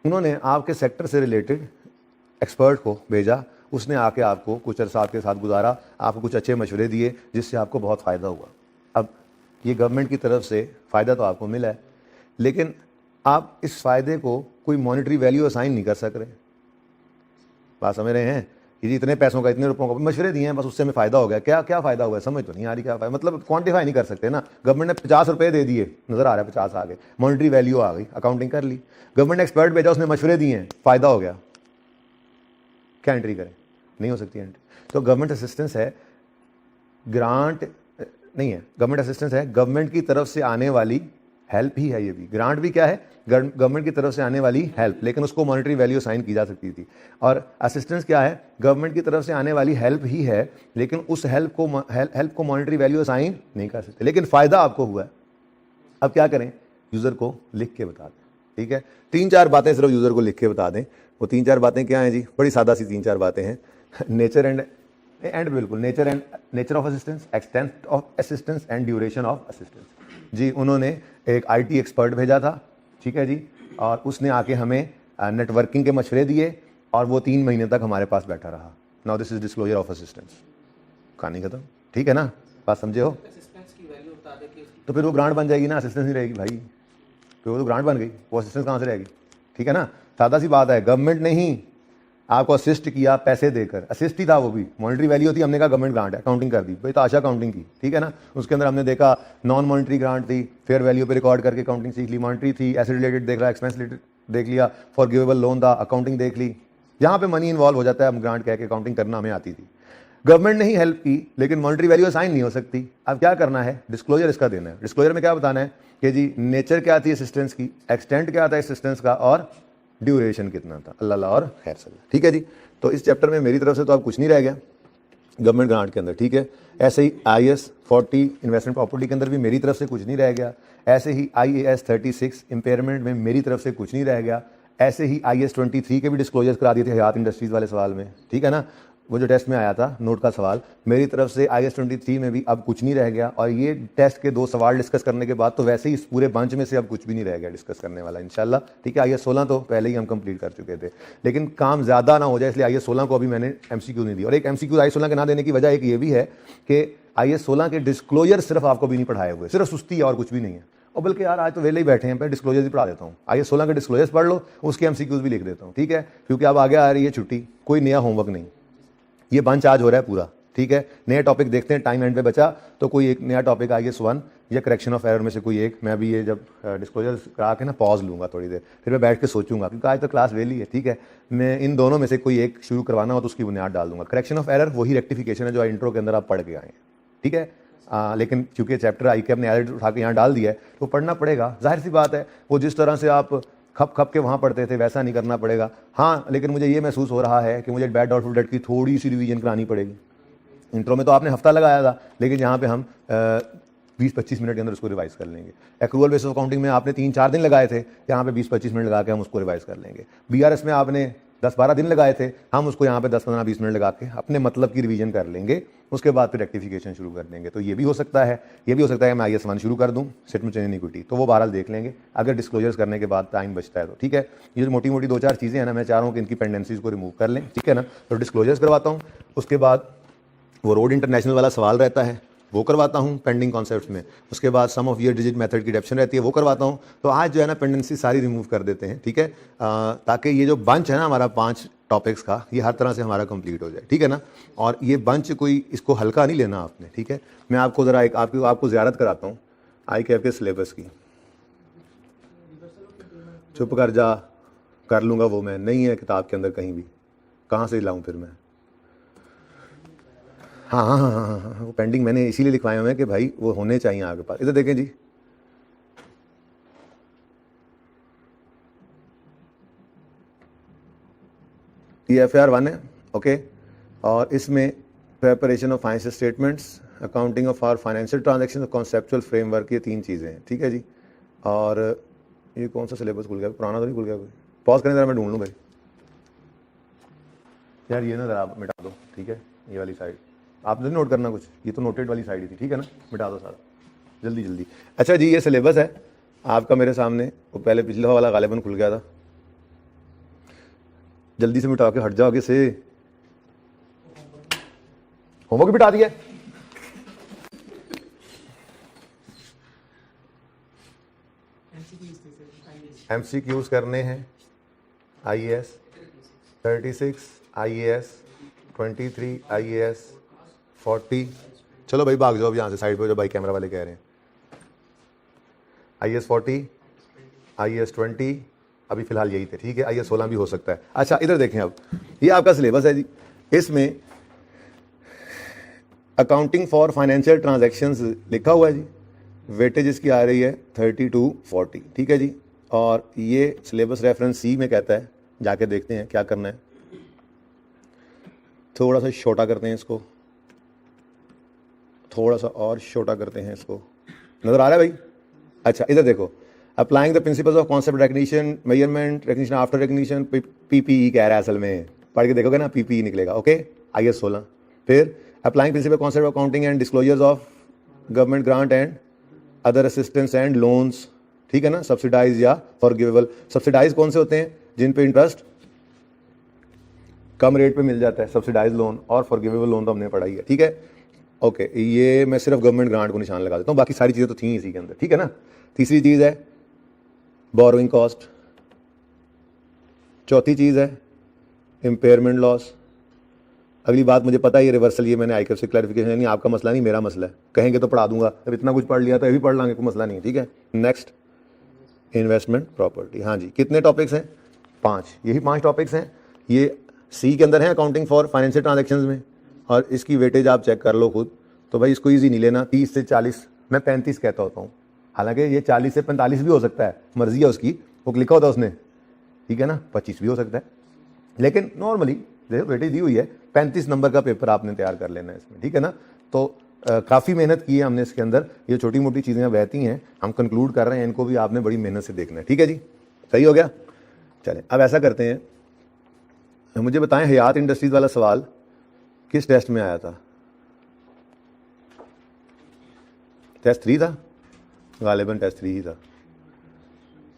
Speaker 1: उन्होंने आपके सेक्टर से रिलेटेड एक्सपर्ट को भेजा, उसने आके आपको कुछ अर्सा आपके साथ गुजारा, आपको कुछ अच्छे मशवरे दिए जिससे आपको बहुत फ़ायदा हुआ। अब ये गवर्नमेंट की तरफ से फ़ायदा तो आपको मिला है, लेकिन आप इस फ़ायदे को कोई मॉनेटरी वैल्यू असाइन नहीं कर सक रहे। बात समझ रहे हैं कि जी इतने पैसों का, इतने रुपयों का, मशवरे दिए हैं बस, उससे हमें फ़ायदा हो गया। क्या क्या फ़ायदा हुआ है समझ तो नहीं आ रही, क्या फ़ायदा, मतलब क्वांटिफाई नहीं कर सकते ना। गवर्नमेंट ने 50 रुपये दे दिए, नज़र आ रहा है 50 आ गए, मॉनेटरी वैल्यू आ गई, अकाउंटिंग कर ली। गवर्नमेंट ने एक्सपर्ट भेजा, उसने मशवरे दिए हैं, फ़ायदा हो गया, क्या एंट्री करें? नहीं हो सकती एंट्री। तो गवर्नमेंट असिस्टेंस है, ग्रांट नहीं है। गवर्नमेंट असिस्टेंस है गवर्नमेंट की तरफ से आने वाली हेल्प ही है। ये भी ग्रांट भी क्या है? गवर्नमेंट की तरफ से आने वाली हेल्प, लेकिन उसको मॉनेटरी वैल्यू साइन की जा सकती थी। और असिस्टेंस क्या है? गवर्नमेंट की तरफ से आने वाली हेल्प ही है, लेकिन उस हेल्प को मॉनेटरी वैल्यू साइन नहीं कर सकते, लेकिन फ़ायदा आपको हुआ है। अब क्या करें? यूज़र को लिख के बता दें, ठीक है? 3-4 बातें सिर्फ यूज़र को लिख के बता दें। वो 3-4 बातें क्या हैं जी? बड़ी सादा सी 3-4 बातें हैं। नेचर एंड बिल्कुल nature of assistance, extent of assistance and duration of assistance. जी उन्होंने एक आईटी एक्सपर्ट भेजा था, ठीक है जी, और उसने आके हमें नेटवर्किंग के मशवरे दिए और वो 3 महीने तक हमारे पास बैठा रहा। Now this is disclosure of assistance, कहानी खत्म, ठीक है ना? बात समझे हो?
Speaker 2: असिस्टेंस की वैल्यू बता दे कि
Speaker 1: तो फिर वो ग्रांट बन जाएगी ना, असिस्टेंस नहीं रहेगी भाई। फिर वो तो ग्रांट बन गई, वो असिस्टेंस कहाँ से रहेगी? ठीक है ना? सादा सी बात है। गवर्नमेंट ने ही आपको असिस्ट किया पैसे देकर, असिस्ट ही था, वो भी मॉनेटरी वैल्यू होती, हमने कहा गवर्नमेंट ग्रांट है, अकाउंटिंग कर दी भाई, तो आशा अकाउंटिंग की, ठीक है ना? उसके अंदर हमने देखा नॉन मॉनेटरी ग्रांट थी, फेयर वैल्यू पे रिकॉर्ड करके अकाउंटिंग सीख ली, मॉनेटरी थी एसेट रिलेटेड देख रहा, एक्सपेंस रिलेटेड देख लिया, फॉरगिवेबल लोन था, अकाउंटिंग देख ली। जहाँ पे मनी इन्वॉल्व हो जाता है हम ग्रांट कह के अकाउंटिंग करना हमें आती थी। गवर्नमेंट ने ही हेल्प की, लेकिन मॉनेटरी वैल्यू असाइन नहीं हो सकती। अब क्या करना है? डिस्क्लोजर इसका देना है। डिस्क्लोजर में क्या बताना है कि जी नेचर क्या थी असिस्टेंस की, एक्सटेंट क्या था असिस्टेंस का, और ड्यूरेशन कितना था, अल्लाह और खैर सल्ला, ठीक है जी। तो इस चैप्टर में मेरी तरफ से तो अब कुछ नहीं रह गया गवर्नमेंट ग्रांट के अंदर, ठीक है। ऐसे ही IAS 40 इन्वेस्टमेंट प्रॉपर्टी के अंदर भी मेरी तरफ से कुछ नहीं रह गया। ऐसे ही IAS 36 इम्पेयरमेंट में मेरी तरफ से कुछ नहीं रह गया। ऐसे ही IAS 23 के भी डिस्क्लोजर्स करा दिए थे हयात इंडस्ट्रीज़ वाले सवाल में, ठीक है ना? वो जो टेस्ट में आया था नोट का सवाल, मेरी तरफ से IAS 23 में भी अब कुछ नहीं रह गया। और ये टेस्ट के 2 सवाल डिस्कस करने के बाद तो वैसे ही इस पूरे बंच में से अब कुछ भी नहीं रह गया डिस्कस करने वाला इंशाल्लाह, ठीक है। IAS 16 तो पहले ही हम कंप्लीट कर चुके थे, लेकिन काम ज़्यादा ना हो जाए इसलिए IAS 16 को अभी मैंने MCQ नहीं दी। और एक MCQ IAS 16 के ना देने की वजह एक ये भी है कि IAS 16 के डिस्क्लोजर सिर्फ आपको भी नहीं पढ़ाए हुए, सिर्फ सुस्ती है और कुछ भी नहीं है। और बल्कि यार आज तो वेले ही बैठे हैं, मैं डिस्क्लोजर भी पढ़ा देता हूँ। IAS 16 के डिस्क्लोजर्स पढ़ लो, उसके MCQs भी लिख देता हूँ, ठीक है। क्योंकि अब आगे आ रही है छुट्टी, कोई नया होमवर्क नहीं, ये बंच आज हो रहा है पूरा, ठीक है। नया टॉपिक देखते हैं, टाइम एंड पे बचा तो कोई एक नया टॉपिक IAS 1 या करेक्शन ऑफ एरर में से कोई एक। मैं अभी ये जब डिस्क्लोजर करा के ना पॉज लूँगा थोड़ी देर, फिर मैं बैठ के सोचूंगा, क्योंकि आज तो क्लास वेली है, ठीक है। मैं इन दोनों में से कोई एक शुरू करवाना हो तो उसकी बुनियाद डाल दूंगा। करेक्शन ऑफ एरर वही रेक्टिफिकेशन है जो इंट्रो के अंदर आप पढ़ के आए हैं, ठीक है। लेकिन चूंकि चैप्टर आई के अपने एडिट उठा के यहाँ डाल दिया है तो पढ़ना पड़ेगा, जाहिर सी बात है। वो जिस तरह से आप खप के वहाँ पढ़ते थे वैसा नहीं करना पड़ेगा। हाँ, लेकिन मुझे ये महसूस हो रहा है कि मुझे बैड डाउटफुल डेट की थोड़ी सी रिवीजन करानी पड़ेगी। इंट्रो में तो आपने हफ्ता लगाया था, लेकिन यहाँ पे हम 20-25 मिनट के अंदर उसको रिवाइज कर लेंगे। एक्रूअल बेसिस अकाउंटिंग में आपने 3-4 दिन लगाए थे, यहाँ पे 20-25 मिनट लगा के हम उसको रिवाइज कर लेंगे। BRS में आपने 10-12 दिन लगाए थे, हम उसको यहाँ पे 10-15-20 मिनट लगा के अपने मतलब की रिवीजन कर लेंगे। उसके बाद फिर रेक्टिफिकेशन शुरू कर देंगे। तो ये भी हो सकता है, ये भी हो सकता है कि मैं IAS 1 शुरू कर दूँ, सेट में चेंज इक्विटी, तो वो बहरहाल देख लेंगे अगर डिस्क्लोजर्स करने के बाद टाइम बचता है तो, ठीक है। ये जो मोटी मोटी 2-4 चीज़ें हैं ना, मैं चाह रहा हूँ कि इनकी पेंडेंसीज को रिमूव कर लें, ठीक है ना। तो डिस्क्लोजर्स करवाता हूँ, उसके बाद वो रोड इंटरनेशनल वाला सवाल रहता है वो करवाता हूँ पेंडिंग कॉन्सेप्ट्स में। उसके बाद सम ऑफ ईयर डिजिट मेथड की डेप्शन रहती है, वो करवाता हूँ। तो आज जो है ना पेंडेंसी सारी रिमूव कर देते हैं, ठीक है, ताकि ये जो बंच है ना हमारा 5 टॉपिक्स का, ये हर तरह से हमारा कंप्लीट हो जाए, ठीक है ना। और ये बंच कोई इसको हल्का नहीं लेना आपने, ठीक है। मैं आपको ज़रा एक आपको ज़ियारत कराता हूँ ICAP के सिलेबस की। चुप कर जा, कर लूँगा वो मैं, नहीं है किताब के अंदर कहीं भी, कहाँ से लाऊँ फिर मैं। हाँ, वो पेंडिंग मैंने इसीलिए लिखवाए हुए हैं कि भाई वो होने चाहिए आपके पास। इधर देखें जी, ये FAR 1 है, ओके। और इसमें preparation of financial statements, accounting of our financial transaction, conceptual framework, ये 3 चीज़ें हैं, ठीक है जी। और ये कौन सा सिलेबस खुल गया, पुराना तो नहीं खुल गया कोई? पॉज करें ज़रा, मैं ढूंढ लूँ भाई। यार ये ना ज़रा आप मिटा दो, ठीक है, ये वाली साइड आपने नोट करना कुछ, ये तो नोटेड वाली साइड ही थी, ठीक है ना, मिटा दो सारा जल्दी जल्दी। अच्छा जी, ये सिलेबस है आपका मेरे सामने, वो पहले पिछला वाला गालिबन खुल गया था, जल्दी से मिटा के हट जाओगे से। होमवर्क मिटा दिया, MCQs करने हैं IAS 36, IAS 23, IAS 40। चलो भाई भाग जाओ अब यहाँ से साइड पे, जो भाई कैमरा वाले कह रहे हैं। IAS 40, IAS 20, अभी फिलहाल यही थे, ठीक है। IAS 16 भी हो सकता है। अच्छा इधर देखें, अब ये आपका सिलेबस है जी। इसमें अकाउंटिंग फॉर फाइनेंशियल ट्रांजैक्शंस लिखा हुआ है जी। वेटेज इसकी आ रही है 30 to 40, ठीक है जी। और ये सिलेबस रेफरेंस C में कहता है, जाके देखते हैं क्या करना है। थोड़ा सा छोटा करते हैं इसको, थोड़ा सा और छोटा करते हैं इसको, नज़र आ रहा है भाई? अच्छा इधर देखो, applying the principles of concept recognition, measurement, recognition after recognition, PPE कह रहा है असल में, पढ़ के देखोगे ना PPE निकलेगा, ओके। IAS 16। फिर applying principle concept of accounting and disclosures of government grant and other assistance and loans, ठीक है ना। सब्सिडाइज या फॉरगिवेबल। सब्सिडाइज कौन से होते हैं? जिन पे इंटरेस्ट कम रेट पे मिल जाता है, सब्सिडाइज लोन। और फॉरगिवेबल लोन तो हमने पढ़ा ही है, ठीक है, ओके। ये मैं सिर्फ गवर्नमेंट ग्रांट को निशान लगा देता हूँ, बाकी सारी चीज़ें तो थी इसी के अंदर, ठीक है ना। तीसरी चीज़ है बोरोइंग कॉस्ट। चौथी चीज़ है इम्पेयरमेंट लॉस। अगली बात मुझे पता है, ये रिवर्सल, ये मैंने आईकेएफ से क्लैरिफिकेशन, नहीं आपका मसला नहीं मेरा मसला है, कहेंगे तो पढ़ा दूंगा। अब इतना कुछ पढ़ लिया तो ये भी पढ़ लांगे, कोई मसला नहीं है, ठीक है। Next investment property. हाँ जी, कितने टॉपिक्स हैं? 5। यही 5 टॉपिक्स हैं। ये C के अंदर है अकाउंटिंग फॉर फाइनेंशियल ट्रांजेक्शंस में, और इसकी वेटेज आप चेक कर लो खुद। तो भाई इसको ईजी नहीं लेना। 30 से 40, मैं 35 कहता होता हूँ, हालांकि ये 40 से 45 भी हो सकता है, मर्जी है उसकी, वो लिखा होता है उसने, ठीक है ना। 25 भी हो सकता है, लेकिन नॉर्मली देखो वेटेज दी हुई है, 35 नंबर का पेपर आपने तैयार कर लेना है इसमें, ठीक है ना। तो काफ़ी मेहनत की है हमने इसके अंदर। ये छोटी मोटी चीज़ें बहती हैं, हम कंक्लूड कर रहे हैं, इनको भी आपने बड़ी मेहनत से देखना है, ठीक है जी। सही हो गया? चलें अब ऐसा करते हैं, मुझे बताएं हयात इंडस्ट्रीज वाला सवाल किस टेस्ट में आया था? टेस्ट 3 था गालिबन, टेस्ट 3 ही था।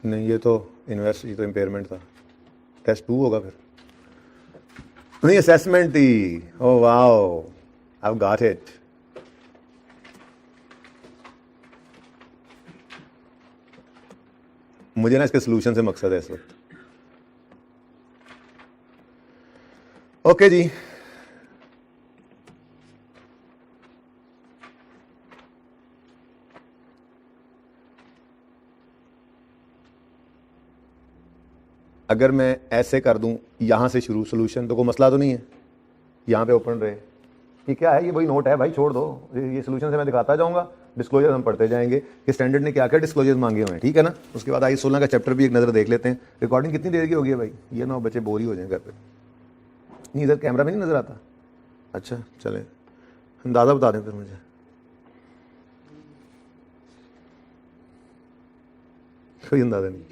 Speaker 1: नहीं ये तो ये तो इम्पेयरमेंट था, टेस्ट 2 होगा फिर। नहीं असेसमेंट थी। Oh wow, I have got it. मुझे ना इसके सोल्यूशन से मकसद है इस वक्त। ओके जी, अगर मैं ऐसे कर दूं यहां से शुरू सोल्यूशन, तो कोई मसला तो नहीं है? यहां पे ओपन रहे, ये क्या है? ये वही नोट है भाई, छोड़ दो। ये सोल्यूशन से मैं दिखाता जाऊंगा, डिस्क्लोजर हम पढ़ते जाएंगे कि स्टैंडर्ड ने क्या क्या डिस्क्लोजर्स मांगे हुए हैं, ठीक है ना। उसके बाद IAS 16 का चैप्टर भी एक नज़र देख लेते हैं। रिकॉर्डिंग कितनी देर की होगी भाई? ये ना बच्चे बोर ही हो जाएं घर पे। नहीं इधर कैमरा में नहीं नज़र आता? अच्छा चले, अंदाज़ा बता दें फिर मुझे। कोई अंदाज़ा नहीं?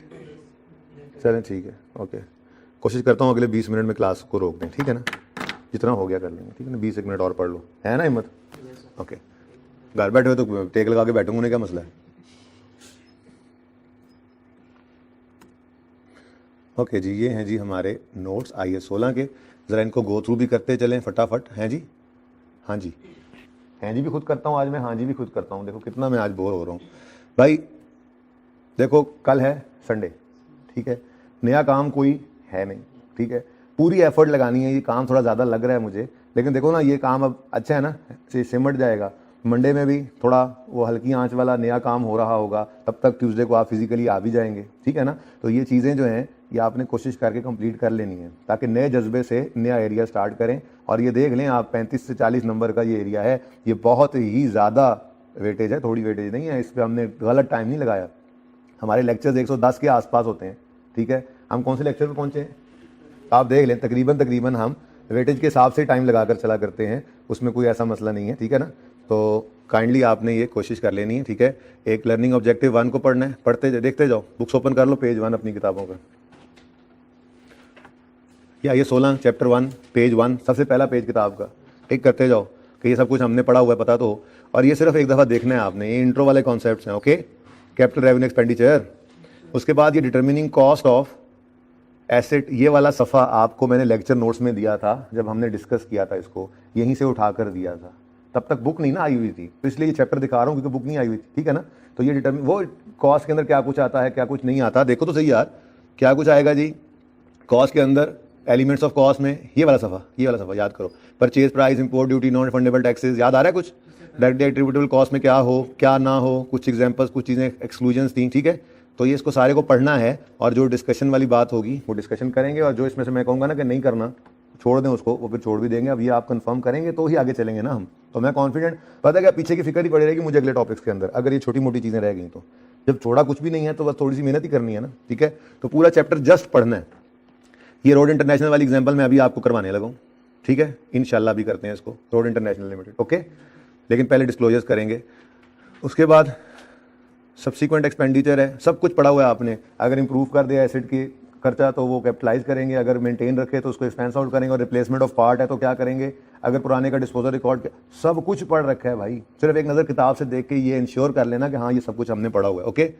Speaker 1: चलें ठीक है, ओके। कोशिश करता हूँ अगले 20 मिनट में क्लास को रोक दें, ठीक है ना। जितना हो गया कर लेंगे, ठीक है ना। 20 मिनट और पढ़ लो, है ना हिम्मत? ओके। घर बैठे हुए तो टेक लगा के बैठूंगा, उन्हें क्या मसला है? ओके जी, ये हैं जी हमारे नोट्स IAS 16 के। ज़रा इनको गो थ्रू भी करते चलें फटाफट। हैं जी? हाँ जी, हैं जी भी खुद करता हूँ आज मैं, हाँ जी भी खुद करता हूँ। देखो कितना मैं आज बोर हो रहा हूँ भाई। देखो कल है संडे, ठीक है, नया काम कोई है नहीं, ठीक है। पूरी एफर्ट लगानी है, ये काम थोड़ा ज़्यादा लग रहा है मुझे, लेकिन देखो ना ये काम अब अच्छा है ना, सिमट जाएगा। मंडे में भी थोड़ा वो हल्की आंच वाला नया काम हो रहा होगा, तब तक ट्यूसडे को आप फिजिकली आ भी जाएंगे, ठीक है ना। तो ये चीज़ें जो हैं ये आपने कोशिश करके कंप्लीट कर लेनी है, ताकि नए जज्बे से नया एरिया स्टार्ट करें। और ये देख लें आप 35 से 40 नंबर का ये एरिया है, ये बहुत ही ज़्यादा वेटेज है, थोड़ी वेटेज नहीं है। इस पर हमने गलत टाइम नहीं लगाया। हमारे लेक्चर्स 110 के आसपास होते हैं, ठीक है। हम कौन से लेक्चर पे पहुँचे हैं आप देख लें, तकरीबन हम वेटेज के हिसाब से टाइम लगाकर चला करते हैं, उसमें कोई ऐसा मसला नहीं है, ठीक है ना। तो काइंडली आपने ये कोशिश कर लेनी है, ठीक है। एक लर्निंग ऑब्जेक्टिव 1 को पढ़ना है, पढ़ते देखते जाओ। बुक्स ओपन कर लो, पेज 1 अपनी किताबों का। या ये 16 चैप्टर 1 पेज 1 सबसे पहला पेज किताब का टिक करते जाओ कि ये सब कुछ हमने पढ़ा हुआ है, पता तो हो। और ये सिर्फ एक दफ़ा देखना है आपने, ये इंट्रो वाले कॉन्सेप्ट्स हैं, ओके। कैपिटल रेवेन्यू एक्सपेंडिचर, उसके बाद ये डिटर्मिनिंग कॉस्ट ऑफ एसेट, ये वाला सफ़ा आपको मैंने लेक्चर नोट्स में दिया था जब हमने डिस्कस किया था इसको, यहीं से उठा कर दिया था। तब तक बुक नहीं ना आई हुई थी, तो इसलिए ये चैप्टर दिखा रहा हूँ क्योंकि बुक नहीं आई हुई थी, ठीक है ना। तो ये वो कॉस्ट के अंदर क्या कुछ आता है, क्या कुछ नहीं आता, देखो तो सही यार क्या कुछ आएगा जी। कॉस्ट के अंदर एलिमेंट्स ऑफ कॉस्ट में ये वाला सफ़ा याद करो, purchase price, import duty, non refundable taxes, याद आ रहा है कुछ? डायरेक्टली एट्रीब्यूटेबल कॉस्ट में क्या हो क्या ना हो, कुछ एग्जांपल्स, कुछ चीज़ें एक्सक्लूजन्स थी, ठीक है। तो ये इसको सारे को पढ़ना है और जो डिस्कशन वाली बात होगी वो डिस्कशन करेंगे, और जो इसमें से मैं कहूँगा ना कि नहीं करना छोड़ दें उसको, वो फिर छोड़ भी देंगे। अब ये आप कंफर्म करेंगे तो ही आगे चलेंगे ना हम। तो मैं कॉन्फिडेंट, पता है क्या, पीछे की फिक्र ही पड़ी रहेगी मुझे अगले टॉपिक्स के अंदर, अगर ये छोटी मोटी चीज़ें रह गई तो। जब छोड़ा कुछ भी नहीं है तो बस थोड़ी सी मेहनत ही करनी है ना, ठीक है। तो पूरा चैप्टर जस्ट पढ़ना है। ये रोड इंटरनेशनल वाली एग्जाम्पल मैं अभी आपको करवाने लगा हूँ, ठीक है, इंशाल्लाह भी करते हैं इसको, रोड इंटरनेशनल लिमिटेड, ओके। लेकिन पहले डिस्क्लोजर्स करेंगे, उसके बाद सब्सिक्वेंट एक्सपेंडिचर है, सब कुछ पढ़ा हुआ है आपने। अगर इंप्रूव कर दिया एसेट की खर्चा तो वो कैपिटलाइज करेंगे, अगर मेंटेन रखे तो उसको एक्सपेंस आउट करेंगे, और रिप्लेसमेंट ऑफ पार्ट है तो क्या करेंगे, अगर पुराने का डिस्पोजल रिकॉर्ड, सब कुछ पढ़ रखा है भाई। सिर्फ एक नज़र किताब से देख के ये इंश्योर कर लेना कि हाँ ये सब कुछ हमने पढ़ा हुआ है, ओके।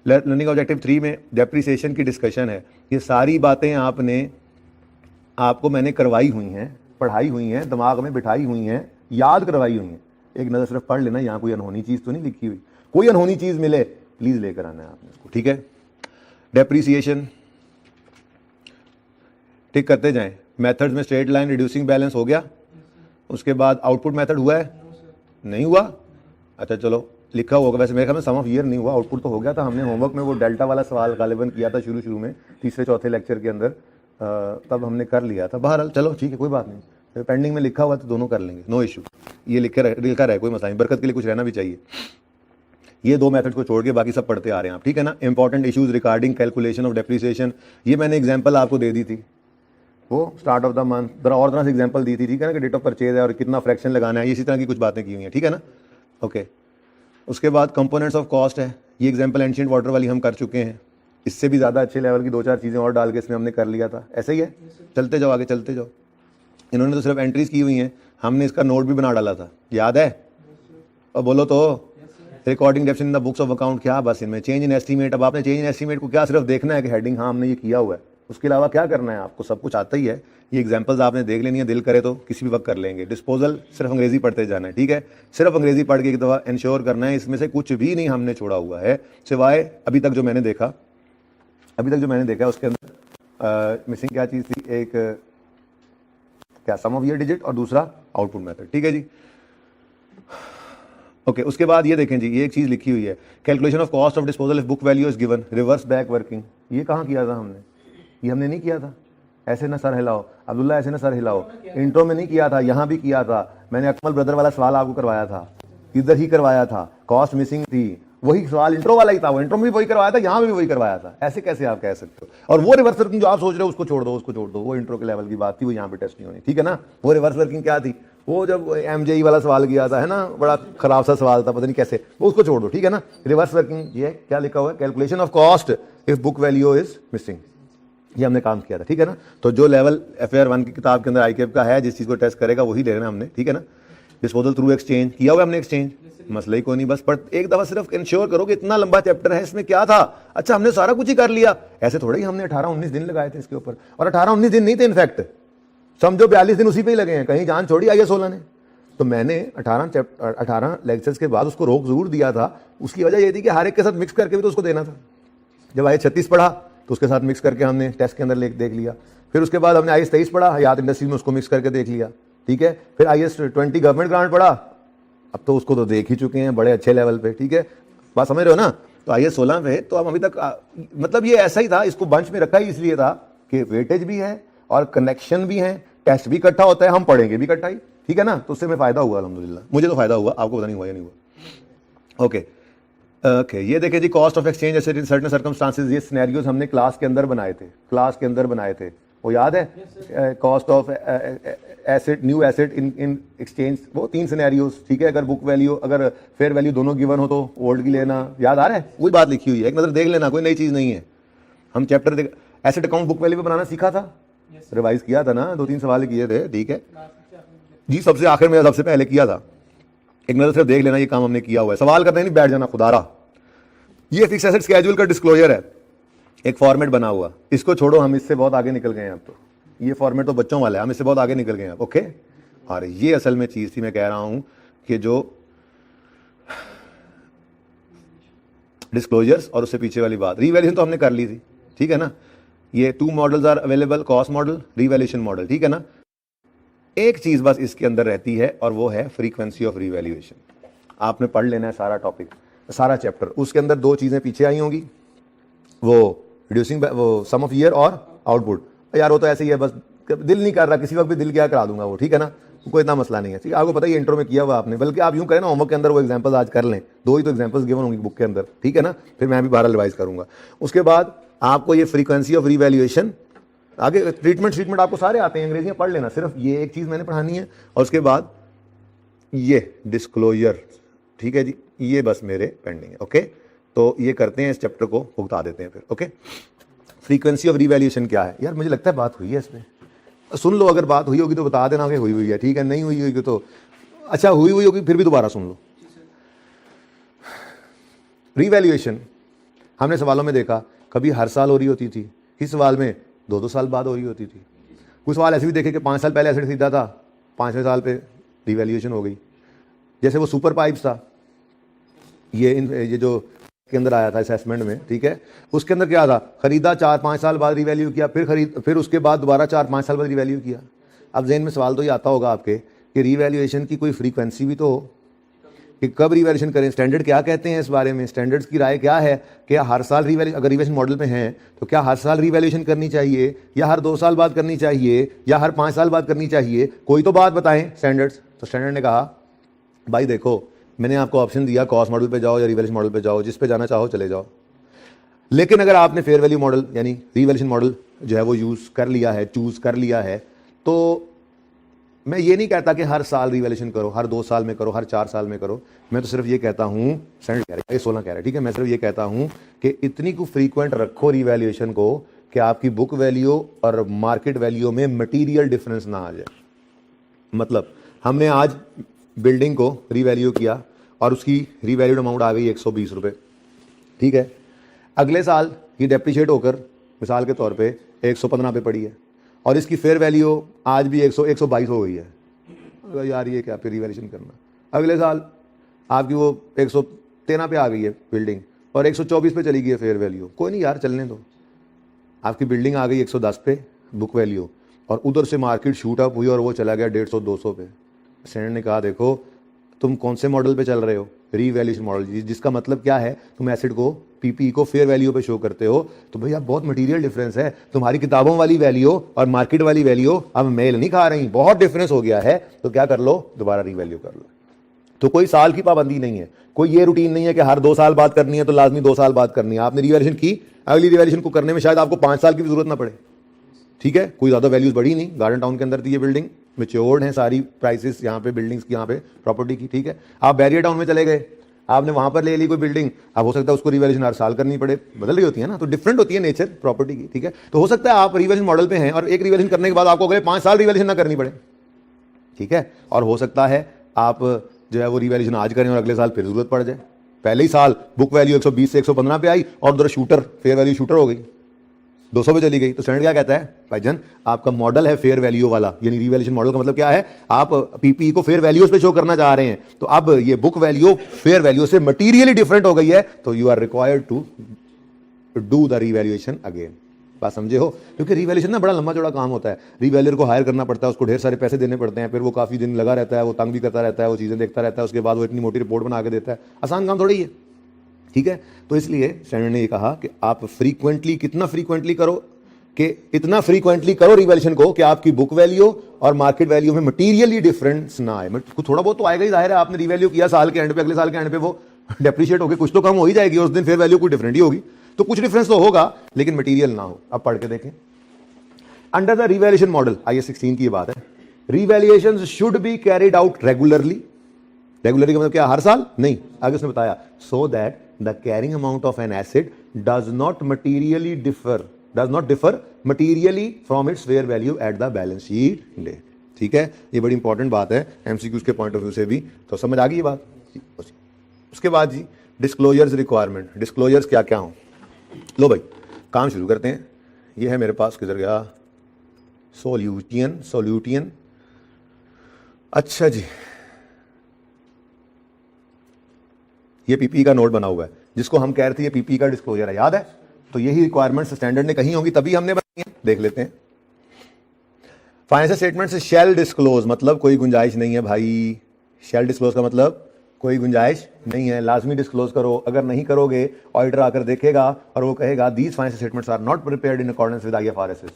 Speaker 1: लर्निंग ऑब्जेक्टिव 3 में डेप्रिसिएशन की डिस्कशन है। ये सारी बातें आपको मैंने करवाई हुई हैं, पढ़ाई हुई हैं, दिमाग में बिठाई हुई हैं, याद करवाई हुई हैं। एक नज़र सिर्फ पढ़ लेना, यहाँ कोई अनहोनी चीज़ तो नहीं लिखी हुई। कोई अनहोनी चीज़ मिले प्लीज़ लेकर आना है आपने इसको, ठीक है। डेप्रिसिएशन टिक करते जाएं। मेथड्स में स्ट्रेट लाइन, रिड्यूसिंग बैलेंस हो गया। उसके बाद आउटपुट मेथड हुआ है, नहीं हुआ? अच्छा चलो लिखा होगा, वैसे मेरे ख्याल में सम ऑफ ईयर नहीं हुआ, आउटपुट तो हो गया था। हमने होमवर्क में वो डेल्टा वाला सवाल गालिबन किया था शुरू में, तीसरे चौथे लेक्चर के अंदर, तब हमने कर लिया था। बहरहाल चलो ठीक है, कोई बात नहीं, पेंडिंग में लिखा हुआ तो दोनों कर लेंगे, नो इशू। ये लिखा रहे, कोई मसला नहीं, बरकत के लिए कुछ रहना भी चाहिए। ये दो मेथड को छोड़ के बाकी सब पढ़ते आ रहे हैं आप, ठीक है ना। Important issues regarding calculation of depreciation, ये मैंने एग्जांपल आपको दे दी थी, वो स्टार्ट ऑफ द मंथ और तरह से एग्जांपल दी थी, ठीक है ना, कि डेट ऑफ परचेज है और कितना फ्रैक्शन लगाना है, इसी तरह की कुछ बातें की हुई हैं, ठीक है ना, ओके। उसके बाद कंपोनेंट्स ऑफ कॉस्ट है, ये एग्जांपल एंशिएंट वाटर वाली हम कर चुके हैं। इससे भी ज़्यादा अच्छे लेवल की दो चार चीज़ें और डाल के इसमें हमने कर लिया था, ऐसे ही है। चलते जाओ आगे, चलते जाओ। इन्होंने तो सिर्फ एंट्रीज की हुई हैं, हमने इसका नोट भी बना डाला था, याद है? और बोलो तो recording depth in the books of account, क्या बस इनमें चेंज इन एस्टीमेट। अब आपने चेंज इन एस्टीमेट को क्या सिर्फ देखना है कि हेडिंग हाँ हमने ये किया हुआ है, उसके अलावा क्या करना है आपको? सब कुछ आता ही है। ये एग्जांपल्स आपने देख लेनी है, दिल करे तो किसी भी वक्त कर लेंगे। डिस्पोजल सिर्फ अंग्रेजी पढ़ते जाना है, ठीक है, सिर्फ अंग्रेजी पढ़ के एक दफ़ा इंश्योर करना है इसमें से कुछ भी नहीं हमने छोड़ा हुआ है, सिवाय अभी तक जो मैंने देखा उसके अंदर मिसिंग क्या चीज़ थी, एक क्या सम ऑफ ईयर डिजिट और दूसरा आउटपुट मेथड, ठीक है जी, ओके। उसके बाद ये देखें जी, ये एक चीज़ लिखी हुई है, calculation of cost of disposal if book value is given, reverse back working. ये कहाँ किया था हमने? ये हमने नहीं किया था। ऐसे ना सर हिलाओ अब्दुल्ला, ऐसे ना सर हिलाओ, इंट्रो में नहीं किया था, यहाँ भी किया था मैंने। अकमल ब्रदर वाला सवाल आपको करवाया था, इधर ही करवाया था, कॉस्ट मिसिंग थी, वही सवाल इंट्रो वाला ही था, वो इंट्रो में भी वही करवाया था, यहाँ भी वही करवाया था। ऐसे कैसे आप कह सकते हो? और वो रिवर्स वर्किंग जो आप सोच रहे हो उसको छोड़ दो, वो इंट्रो के लेवल की बात थी, वो यहाँ पे टेस्ट नहीं होनी, ठीक है ना। वो रिवर्स वर्किंग क्या थी, वो जब MJE वाला सवाल किया था, है ना, बड़ा खराब सा सवाल था, पता नहीं कैसे, वो उसको छोड़ दो, ठीक है ना। रिवर्स वर्किंग ये क्या लिखा हुआ है, calculation of cost if book value is missing, ये हमने काम किया था, ठीक है ना। तो जो लेवल FAR 1 की किताब के अंदर ICAP का है, जिस चीज़ को टेस्ट करेगा वही लेना हमने, ठीक है ना। डिस्पोजल थ्रू एक्सचेंज किया हुआ हमने, एक्सचेंज मसला ही कोई नहीं, बस पर एक दफ़ा सिर्फ इंश्योर करो कि इतना लंबा चैप्टर है, इसमें क्या था, अच्छा हमने सारा कुछ ही कर लिया। ऐसे थोड़ा ही हमने 18-19 दिन लगाए थे इसके ऊपर, और 18-19 दिन नहीं थे, इनफैक्ट समझो 42 दिन उसी पे ही लगे हैं, कहीं जान छोड़ी IS 16 ने। तो मैंने 18 लेक्चर्स के बाद उसको रोक जरूर दिया था, उसकी वजह ये थी कि हर एक के साथ मिक्स करके भी तो उसको देना था। जब IS 36 पढ़ा तो उसके साथ मिक्स करके हमने टेस्ट के अंदर देख लिया, फिर उसके बाद हमने IS 23 पढ़ा, हयात इंडस्ट्री में उसको मिक्स करके देख लिया, ठीक है। फिर IS 20 गवर्नमेंट ग्रांट पढ़ा, अब तो उसको तो देख ही चुके हैं बड़े अच्छे लेवल पे, ठीक है, बात समझ रहे हो ना। तो IS 16 पे तो अब अभी तक मतलब ये ऐसा ही था, इसको बंच में रखा ही इसलिए था कि वेटेज भी है और कनेक्शन भी है, टेस्ट भी इकट्ठा होता है, हम पढ़ेंगे भी इकट्ठा ही, ठीक है ना। तो उससे में फ़ायदा हुआ अल्हम्दुलिल्लाह, मुझे तो फ़ायदा हुआ, आपको पता नहीं हुआ या नहीं हुआ, ओके। ये देखें जी, cost of exchange asset in certain circumstances, ये सिनेरियोज हमने क्लास के अंदर बनाए थे, वो याद है। Cost of asset, new asset in exchange, वो 3 सिनेरियोज, ठीक है। अगर बुक वैल्यू, अगर फेयर वैल्यू दोनों गिवन हो तो ओल्ड की लेना, याद आ रहा है, वही बात लिखी हुई है, एक नज़र देख लेना, कोई नई चीज़ नहीं है। हम chapter asset account book value पे बनाना सीखा था, रिवाइज किया था ना, 2-3 सवाल किए थे, ठीक है जी, सबसे आखिर में सबसे पहले किया था। एक नज़र सिर्फ देख लेना, ये काम हमने किया हुआ है, सवाल करने नहीं बैठ जाना खुदारा। ये फिक्स एसेट स्केड्यूल का डिस्क्लोजर है, एक फॉर्मेट बना हुआ, इसको छोड़ो, हम इससे बहुत आगे निकल गए हैं अब तो। ये फॉर्मेट तो बच्चों वाला है, हम इससे बहुत आगे निकल गए हैं अब, ओके। और ये असल में चीज़ थी, मैं कह रहा हूँ कि जो डिस्क्लोजर्स और उससे पीछे वाली बात, रीवैल्यूएशन तो हमने कर ली थी, ठीक है ना। ये 2 models are available, cost model, revaluation model, ठीक है ना। एक चीज बस इसके अंदर रहती है और वो है फ्रीक्वेंसी ऑफ रीवैल्यूएशन। आपने पढ़ लेना है सारा टॉपिक, सारा चैप्टर। उसके अंदर 2 चीजें पीछे आई होंगी, वो रिड्यूसिंग, वो सम ऑफ ईयर और आउटपुट। यार वो तो ऐसे ही है, बस दिल नहीं कर रहा, किसी वक्त भी दिल क्या करा दूंगा वो, ठीक है ना, कोई इतना मसला नहीं है, ठीक है। आपको पता है इंट्रो में किया हुआ आपने, बल्कि आप यूं करें ना, होमवर्क के अंदर वो एग्जांपल्स आज कर लें, 2 ही तो एग्जांपल्स गिवन होंगी बुक के अंदर, ठीक है ना, फिर मैं भी 12 रिवाइज करूंगा। उसके बाद आपको ये फ्रीक्वेंसी ऑफ रीवैल्यूएशन, आगे ट्रीटमेंट आपको सारे आते हैं, अंग्रेजी में पढ़ लेना, सिर्फ ये एक चीज मैंने पढ़ानी है। और उसके बाद ये डिस्क्लोजर, ठीक है जी, ये बस मेरे पेंडिंग है, ओके। तो ये करते हैं, इस चैप्टर को भुगता देते हैं फिर, ओके। फ्रीक्वेंसी ऑफ रीवैल्यूएशन क्या है यार, मुझे लगता है बात हुई है इसमें, सुन लो, अगर बात हुई होगी तो बता देना कि हुई है, ठीक है, नहीं हुई होगी तो अच्छा, हुई होगी फिर भी दोबारा सुन लो। रीवैल्यूएशन हमने सवालों में देखा, कभी हर साल हो रही होती थी, किस सवाल में 2-2 साल बाद हो रही होती थी। कुछ सवाल ऐसे भी देखे कि 5 साल पहले एसेट खरीदा था, 5वें साल पे रीवैल्यूएशन हो गई। जैसे वो सुपर पाइप्स था, ये जो के अंदर आया था असेसमेंट में, ठीक है, उसके अंदर क्या था, खरीदा 4-5 साल बाद रिवैल्यू किया, फिर उसके बाद दोबारा 4-5 साल बाद रिवैल्यू किया। अब ज़हन में सवाल तो ये आता होगा आपके कि रिवैल्यूएशन की कोई फ्रीक्वेंसी भी तो हो कि कब रिवैल्यूएशन करें, स्टैंडर्ड क्या कहते हैं इस बारे में, स्टैंडर्ड्स की राय क्या है कि हर साल रिवैल्यूएशन, अगर रिवैल्यूएशन मॉडल पे हैं तो क्या हर साल रिवैल्यूएशन करनी चाहिए, या हर 2 साल बाद करनी चाहिए, या हर 5 साल बाद करनी चाहिए, कोई तो बात बताएं स्टैंडर्ड्स। तो स्टैंडर्ड ने कहा भाई देखो, मैंने आपको ऑप्शन दिया कॉस्ट मॉडल पे जाओ या रिवैल्यूएशन मॉडल पे जाओ, जिस पे जाना चाहो चले जाओ, लेकिन अगर आपने फेयर वैल्यू मॉडल यानी रिवैल्यूएशन मॉडल जो है वो यूज़ कर लिया है, चूज़ कर लिया है, तो मैं ये नहीं कहता कि हर साल रिवैल्यूएशन करो, हर 2 साल में करो, हर 4 साल में करो। मैं तो सिर्फ ये कहता हूँ, स्टैंडर्ड कह रहा है 16 कह रहा है, ठीक है, मैं सिर्फ ये कहता हूँ कि इतनी को फ्रीक्वेंट रखो रिवैल्यूएशन को कि आपकी बुक वैल्यू और मार्केट वैल्यू में मटीरियल डिफरेंस ना आ जाए। मतलब हमने आज बिल्डिंग को रीवैल्यू किया और उसकी रीवैल्यूड अमाउंट आ गई 120 रुपये, ठीक है। अगले साल ये डेप्रिशिएट होकर मिसाल के तौर पे 115 पे पड़ी है और इसकी फेयर वैल्यू आज भी 122 हो गई है। यार ये क्या, फिर रीवैल्यूएशन करना। अगले साल आपकी वो 113 पे आ गई है बिल्डिंग और 124 पे चली गई है फेयर वैल्यू, कोई नहीं यार चलने दो। आपकी बिल्डिंग आ गई 110 पे बुक वैल्यू और उधर से मार्केट शूट अप हुई और वो चला गया 150-200 पे। स्टैंडर्ड ने कहा देखो तुम कौन से मॉडल पे चल रहे हो, रीवैल्यूएशन मॉडल, जिसका मतलब क्या है, तुम एसेट को पीपी को फेयर वैल्यू पे शो करते हो, तो भैया बहुत मटेरियल डिफरेंस है, तुम्हारी किताबों वाली वैल्यू और मार्केट वाली वैल्यू अब मेल नहीं खा रही, बहुत डिफरेंस हो गया है, तो क्या कर लो, दोबारा रीवैल्यू कर लो। तो कोई साल की पाबंदी नहीं है, कोई ये रूटीन नहीं है कि हर 2 साल बाद करनी है तो लाजमी 2 साल बाद करनी है। आपने रिवैल्यूएशन की, अगली रिवैल्यूएशन को करने में शायद आपको 5 साल की भी जरूरत ना पड़े, ठीक है। कोई ज़्यादा वैल्यूज बढ़ी नहीं, गार्डन टाउन के अंदर थी ये बिल्डिंग, मेच्योर्ड हैं सारी प्राइसेस यहाँ पे बिल्डिंग्स की, यहाँ पे प्रॉपर्टी की, ठीक है। आप बैरियर टाउन में चले गए, आपने वहाँ पर ले ली कोई बिल्डिंग, अब हो सकता है उसको रिवैल्यूएशन हर साल करनी पड़े, बदल रही होती है ना, तो डिफरेंट होती है नेचर प्रॉपर्टी की, ठीक है। तो हो सकता है आप रिवैल्यूएशन मॉडल पे हैं और एक रिवैल्यूएशन करने के बाद आपको अगले 5 साल रिवैल्यूएशन ना करनी पड़े, ठीक है। और हो सकता है आप जो है वो रिवैल्यूएशन आज करें और अगले साल फिर जरूरत पड़ जाए। पहले ही साल बुक वैल्यू 120 से 115 पे आई और उधर शूटर फेयर वैल्यू शूटर हो गई, 200 पे चली गई। तो स्टैंडर्ड क्या कहता है, भाईजान आपका मॉडल है फेयर वैल्यू वाला, यानी रिवैल्यूएशन मॉडल का मतलब क्या है, आप पीपी को फेयर वैल्यूज पे शो करना चाह रहे हैं, तो अब ये बुक वैल्यू फेयर वैल्यू से मटीरियली डिफरेंट हो गई है, तो you are required to do the revaluation again. बात समझे हो, क्योंकि रिवैल्यूएशन ना बड़ा लंबा चौड़ा काम होता है, रिवैल्यूअर को हायर करना पड़ता है, उसको ढेर सारे पैसे देने पड़ते हैं, फिर वो काफी दिन लगा रहता है, वो तंग भी करता रहता है, वो चीजें देखता रहता है, उसके बाद वो इतनी मोटी रिपोर्ट बना के देता है, आसान काम थोड़ी है, ठीक है। तो इसलिए स्टैंडर्ड ने ये कहा कि आप फ्रीक्वेंटली, कितना फ्रीक्वेंटली करो कि इतना फ्रीक्वेंटली करो रिवैल्यूएशन को कि आपकी बुक वैल्यू और मार्केट वैल्यू में मटीरियली डिफरेंस ना आए। कुछ थोड़ा बहुत तो आएगा ही, जाहिर है, आपने रिवैल्यू किया साल के एंड पे, अगले साल के एंड पे वो डेप्रिशिएट होकर कुछ तो कम हो ही जाएगी, उस दिन फेयर वैल्यू कुछ डिफरेंट ही होगी, तो कुछ डिफरेंस तो होगा लेकिन मटीरियल ना हो। अब पढ़ के देखें, under the revaluation model, IAS 16 की बात है, revaluation should be carried out regularly. Regularly का मतलब क्या, हर साल नहीं, आगे उसने बताया, so that the carrying amount of an asset does not differ materially from its fair value at the balance sheet date, ठीक है। ये बड़ी इंपॉर्टेंट बात है MCQs के पॉइंट ऑफ व्यू से भी, तो समझ आ गई ये बात। उसके बाद जी डिस्क्लोजर्स रिक्वायरमेंट, डिस्क्लोजर्स क्या क्या हो, लो भाई काम शुरू करते हैं। ये है मेरे पास, किधर गया, सोल्यूटियन, अच्छा जी, ये पीपी का नोट बना हुआ है, जिसको हम कह रहे थे ये पीपी का डिस्क्लोजर है, याद है? तो यही रिक्वायरमेंट्स स्टैंडर्ड ने कही होंगी तभी हमने बनाई है, देख लेते हैं। फाइनेंशियल स्टेटमेंट से शेल डिस्क्लोज, मतलब कोई गुंजाइश नहीं है भाई। शेल डिस्क्लोज का मतलब कोई गुंजाइश नहीं है, लाजमी डिस्क्लोज करो। अगर नहीं करोगे ऑडिटर आकर देखेगा और वो कहेगा these financial statements are not prepared in accordance with IFRS।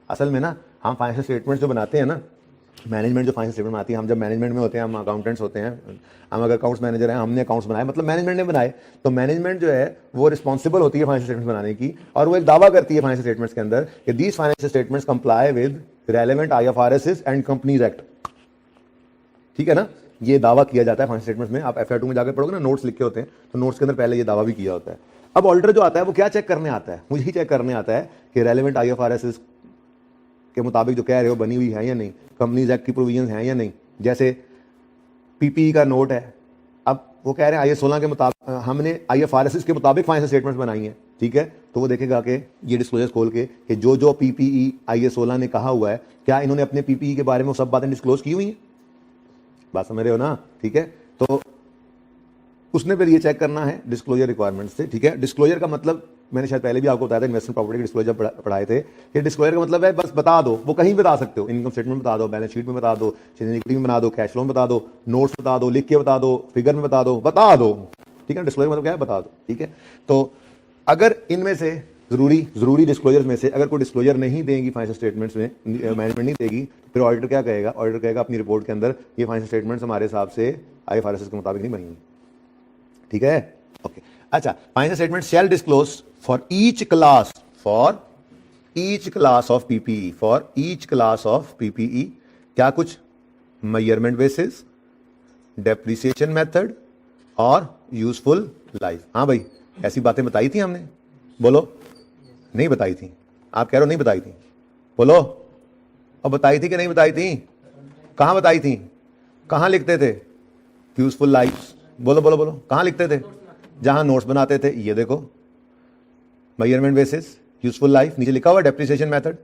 Speaker 1: असल में ना हम फाइनेंशियल स्टेटमेंट्स जो बनाते हैं ना, मैनेजमेंट जो फाइनेंशियल स्टेटमेंट बनाती है, हम जब मैनेजमेंट में होते हैं, हम अकाउंटेंट्स होते हैं, हम अगर अकाउंट्स मैनेजर हैं, हमने अकाउंट्स बनाए, मतलब मैनेजमेंट ने बनाए, तो मैनेजमेंट जो है वो रिस्पॉन्सिबल होती है फाइनेंशियल स्टेटमेंट्स बनाने की, और वो एक दावा करती है फाइनेंशियल स्टेटमेंट्स के अंदर कि these financial statements comply with relevant IFRS and companies act. ठीक है ना, ये दावा किया जाता है फाइनेंशियल स्टेटमेंट्स में। आप FY2 में जाकर पढ़ोगे ना, नोट्स लिखे होते हैं, तो नोट्स के अंदर पहले ये दावा भी किया होता है। अब ऑडिटर जो आता है वो क्या चेक करने आता है? मुझे ही चेक करने आता है कि रेलेवेंट IFRS के मुताबिक जो कह रहे हो बनी हुई है या नहीं, कंपनीज एक्ट की प्रोविजंस हैं या नहीं। जैसे PPE का नोट है, अब वो कह रहे हैं IS 16 के मुताबिक, हमने IFRS के मुताबिक फाइनेंशियल स्टेटमेंट्स बनाई हैं, ठीक है, तो वो देखेगा कि ये डिस्क्लोजर खोल के कि जो जो PPE IS 16 ने कहा हुआ है, क्या इन्होंने अपने PPE के बारे में सब बातें डिस्क्लोज की हुई हैं? बात समझ रहे हो ना? ठीक है, तो उसने फिर ये चेक करना है डिस्क्लोजर रिक्वायरमेंट्स से। ठीक है, डिस्क्लोजर का मतलब मैंने शायद पहले भी आपको बताया था, इन्वेस्टमेंट प्रॉपर्टी के डिस्क्लोजर पढ़ाए थे कि डिस्क्लोजर का मतलब है बस बता दो, वो कहीं बता सकते हो, इनकम स्टेटमेंट बता दो, बैलेंस शीट में बता दो, इक्विटी में बता दो, कैश फ्लो में बता दो, नोट्स बता दो, लिख के बता दो, फिगर में बता दो। ठीक है, डिस्क्लोजर मतलब क्या है? बता दो। ठीक है, तो अगर इनमें से जरूरी डिस्क्लोजर में से अगर कोई डिस्क्लोजर नहीं देगी फाइनेंशियल स्टेटमेंट्स में, मैनेजमेंट नहीं देगी, फिर ऑडिटर क्या कहेगा? ऑडिटर कहेगा अपनी रिपोर्ट के अंदर ये फाइनेंशियल स्टेटमेंट्स हमारे हिसाब से IFRS के मुताबिक नहीं बनी। ठीक है, ओके। अच्छा, financial statement shall disclose for each class of PPE, क्या कुछ? मेजरमेंट बेसिस, डेप्रिसिएशन मेथड और यूजफुल लाइफ। हाँ भाई, ऐसी बातें बताई थी हमने, बोलो। नहीं बताई थी? आप कह रहे हो नहीं बताई थी, बोलो। और बताई थी कि नहीं बताई थी? कहां बताई थी? कहां लिखते थे यूजफुल लाइफ? बोलो, कहां लिखते थे? जहां नोट्स बनाते थे। ये देखो, मेजरमेंट बेसिस, यूजफुल लाइफ, नीचे लिखा हुआ डेप्रिसिएशन मेथड,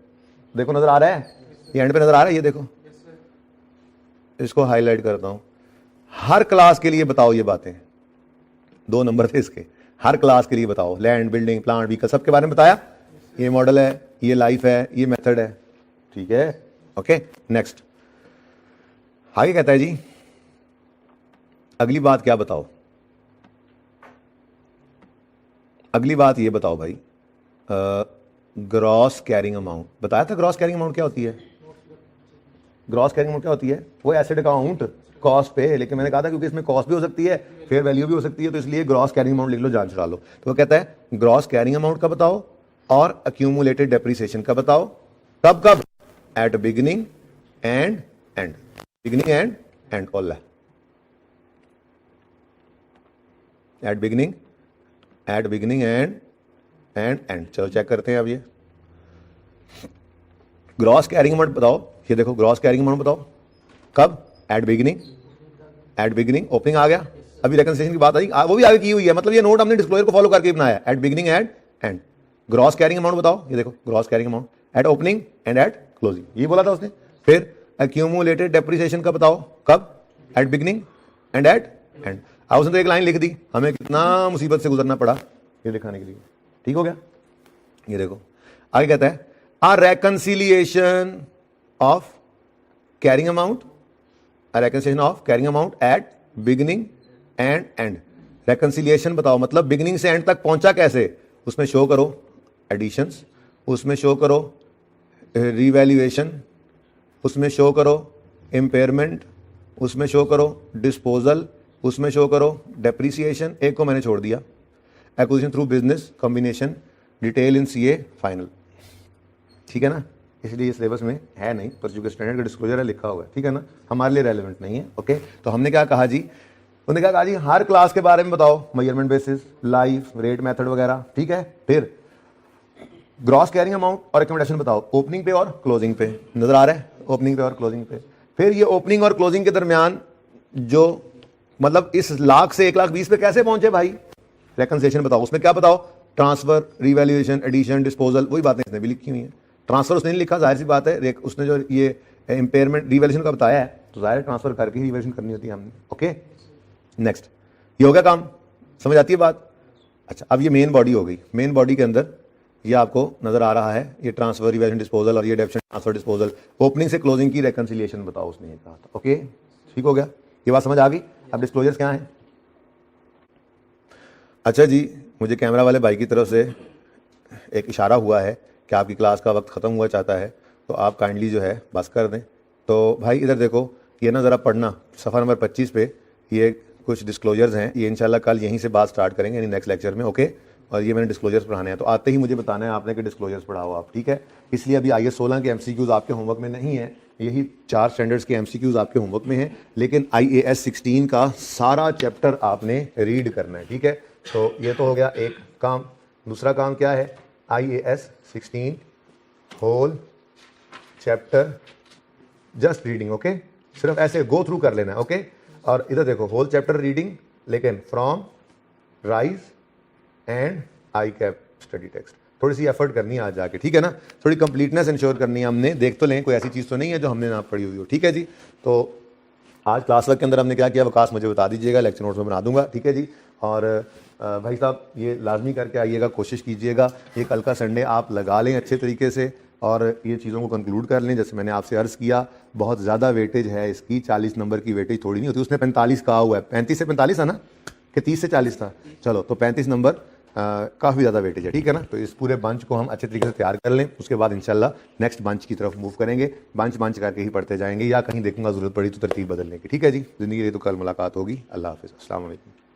Speaker 1: देखो नजर आ रहा है, ये एंड पे नजर आ रहा है, ये देखो, इसको हाईलाइट करता हूं। हर क्लास के लिए बताओ ये बातें, 2 नंबर थे इसके, हर क्लास के लिए बताओ। लैंड, बिल्डिंग, प्लांट, व्हीकल, सबके बारे में बताया। ये मॉडल है, ये लाइफ है, ये मेथड है। ठीक है, ओके। नेक्स्ट आगे कहता है जी, अगली बात क्या बताओ? अगली बात ये बताओ भाई, ग्रॉस कैरिंग अमाउंट। बताया था ग्रॉस कैरिंग अमाउंट क्या होती है? ग्रॉस कैरिंग अमाउंट क्या होती है? वो एसेट अकाउंट कॉस्ट पे, लेकिन मैंने कहा था क्योंकि इसमें कॉस्ट भी हो सकती है, फेयर वैल्यू भी हो सकती है, तो इसलिए ग्रॉस कैरिंग अमाउंट लिख लो, जान छुड़ा लो। तो वो कहता है ग्रॉस कैरिंग अमाउंट का बताओ और अक्यूमुलेटेड डेप्रिसिएशन का बताओ। कब? At beginning and and. Beginning and all है, एट बिगिनिंग एंड। चलो चेक करते हैं अब ये ग्रॉस कैरिंग अमाउंट बताओ। ये देखो, ग्रॉस कैरिंग अमाउंट बताओ कब? एट बिगिनिंग, ओपनिंग आ गया, अभी रेकंसिलिएशन की बात आई, वो भी आगे की हुई है, मतलब ये नोट हमने डिस्क्लोजर को फॉलो करके बनाया। At beginning end. Gross carrying amount बताओ, ये देखो, gross carrying amount at opening and at closing, ये बोला था उसने। फिर एक्यूमुलेटेड डेप्रिसिएशन का बताओ कब? At beginning and at end. अब उसने तो एक लाइन लिख दी, हमें कितना मुसीबत से गुजरना पड़ा ये दिखाने के लिए। ठीक हो गया? ये देखो आगे कहता है a reconciliation of carrying amount, at beginning and end. Reconciliation बताओ, मतलब बिगिनिंग से एंड तक पहुंचा कैसे? उसमें शो करो एडिशंस, उसमें शो करो रिवैल्यूएशन, उसमें शो करो इम्पेयरमेंट, उसमें शो करो डिस्पोजल, उसमें शो करो डेप्रिसिएशन, एक को मैंने छोड़ दिया, acquisition through business combination, detail in CA final. ठीक है ना, इसलिए सिलेबस में है नहीं, पर चूंकि स्टैंडर्ड का डिस्क्लोजर है लिखा हुआ है, ठीक है ना, हमारे लिए रेलेवेंट नहीं है। ओके, तो हमने क्या कहा जी, उन्होंने क्या कहा जी, हर क्लास के बारे में बताओ, measurement basis, life, rate method वगैरह। ठीक है, फिर ग्रॉस कैरिंग अमाउंट और अकोमोडेशन बताओ, ओपनिंग पे और क्लोजिंग पे। नजर आ रहा है, ओपनिंग पे और क्लोजिंग पे। फिर ये ओपनिंग और क्लोजिंग के दरमियान जो, मतलब इस लाख से 1,20,000 पे कैसे पहुंचे भाई, रेकंसिलिएशन बताओ। उसमें क्या बताओ? ट्रांसफर, रिवैल्यूएशन, एडिशन, डिस्पोजल, वही बातें इसने भी लिखी हुई हैं। ट्रांसफर उसने नहीं लिखा, जाहिर सी बात है, उसने जो ये इंपेयरमेंट रिवैल्यूएशन का बताया है, तो जाहिर है ट्रांसफर करके ही रिवैल्यूएशन करनी होती है हमने। ओके, नेक्स्ट, ये हो गया काम, समझ आती है बात? अच्छा, अब ये मेन बॉडी हो गई। मेन बॉडी के अंदर ये आपको नजर आ रहा है, ये ट्रांसफर रिवेशन डिस्पोजल और ये डेप्शन ट्रांसफर डिस्पोजल। ओपनिंग से क्लोजिंग की रेकंसिलिएशन बताओ, उसने ये कहा था। ओके, ठीक हो गया, ये बात समझ आ गई। अब डिस्क्लोजर्स क्या हैं? अच्छा जी, मुझे कैमरा वाले भाई की तरफ से एक इशारा हुआ है कि आपकी क्लास का वक्त ख़त्म हुआ चाहता है, तो आप काइंडली जो है बस कर दें। तो भाई इधर देखो, ये ना ज़रा पढ़ना सफ़ा नंबर 25 पे, ये कुछ डिस्क्लोजर्स हैं। ये इंशाल्लाह कल यहीं से बात स्टार्ट करेंगे, यानी नेक्स्ट लेक्चर में। ओके, और ये मैंने डिस्क्लोजर्स पढ़ाने हैं, तो आते ही मुझे बताना है आपने कि डिस्क्लोजर्स पढ़ाओ आप, ठीक है। इसलिए अभी IAS 16 के MCQs आपके होमवर्क में नहीं है, यही 4 स्टैंडर्ड्स के MCQs आपके होमवर्क में हैं, लेकिन IAS 16 का सारा चैप्टर आपने रीड करना है, ठीक है। तो ये तो हो गया एक काम। दूसरा काम क्या है? IAS 16 whole chapter just reading. Okay, सिर्फ ऐसे गो थ्रू कर लेना है। ओके, और इधर देखो, होल चैप्टर रीडिंग, लेकिन from rise and I cap study text. थोड़ी सी एफर्ट करनी है आज जाके, ठीक है ना। थोड़ी कंप्लीटनेस इंश्योर करनी है हमने। देख तो लें, कोई ऐसी चीज़ तो नहीं है जो हमने ना पढ़ी हुई हो, ठीक है जी। तो आज क्लास वर्क के अंदर हमने क्या किया, वकास मुझे बता दीजिएगा, लेक्चर नोट्स में बना दूंगा, ठीक है जी। और भाई साहब ये लाजमी करके आइएगा, कोशिश कीजिएगा ये कल का संडे आप लगा लें अच्छे तरीके से, और ये चीज़ों को कंक्लूड कर लें। जैसे मैंने आपसे अर्ज़ किया, बहुत ज़्यादा वेटेज है इसकी, 40 नंबर की वेटेज थोड़ी नहीं होती। उसने 45 कहा हुआ है, 35 से 45 है ना, कि 30 से 40 था। चलो, तो 35 नंबर काफ़ी ज़्यादा वेटेज है, ठीक है ना। तो इस पूरे बंच को हम अच्छे तरीके से तैयार कर लें, उसके बाद इंशाल्लाह नेक्स्ट बंच की तरफ मूव करेंगे। बंच करके ही पढ़ते जाएंगे, या कहीं देखूंगा ज़रूरत पड़ी तो तरतीब बदलने की, ठीक है जी। ज़िंदगी रही तो कल मुलाकात होगी। अल्लाह हाफ़िज़, अस्सलाम वालेकुम।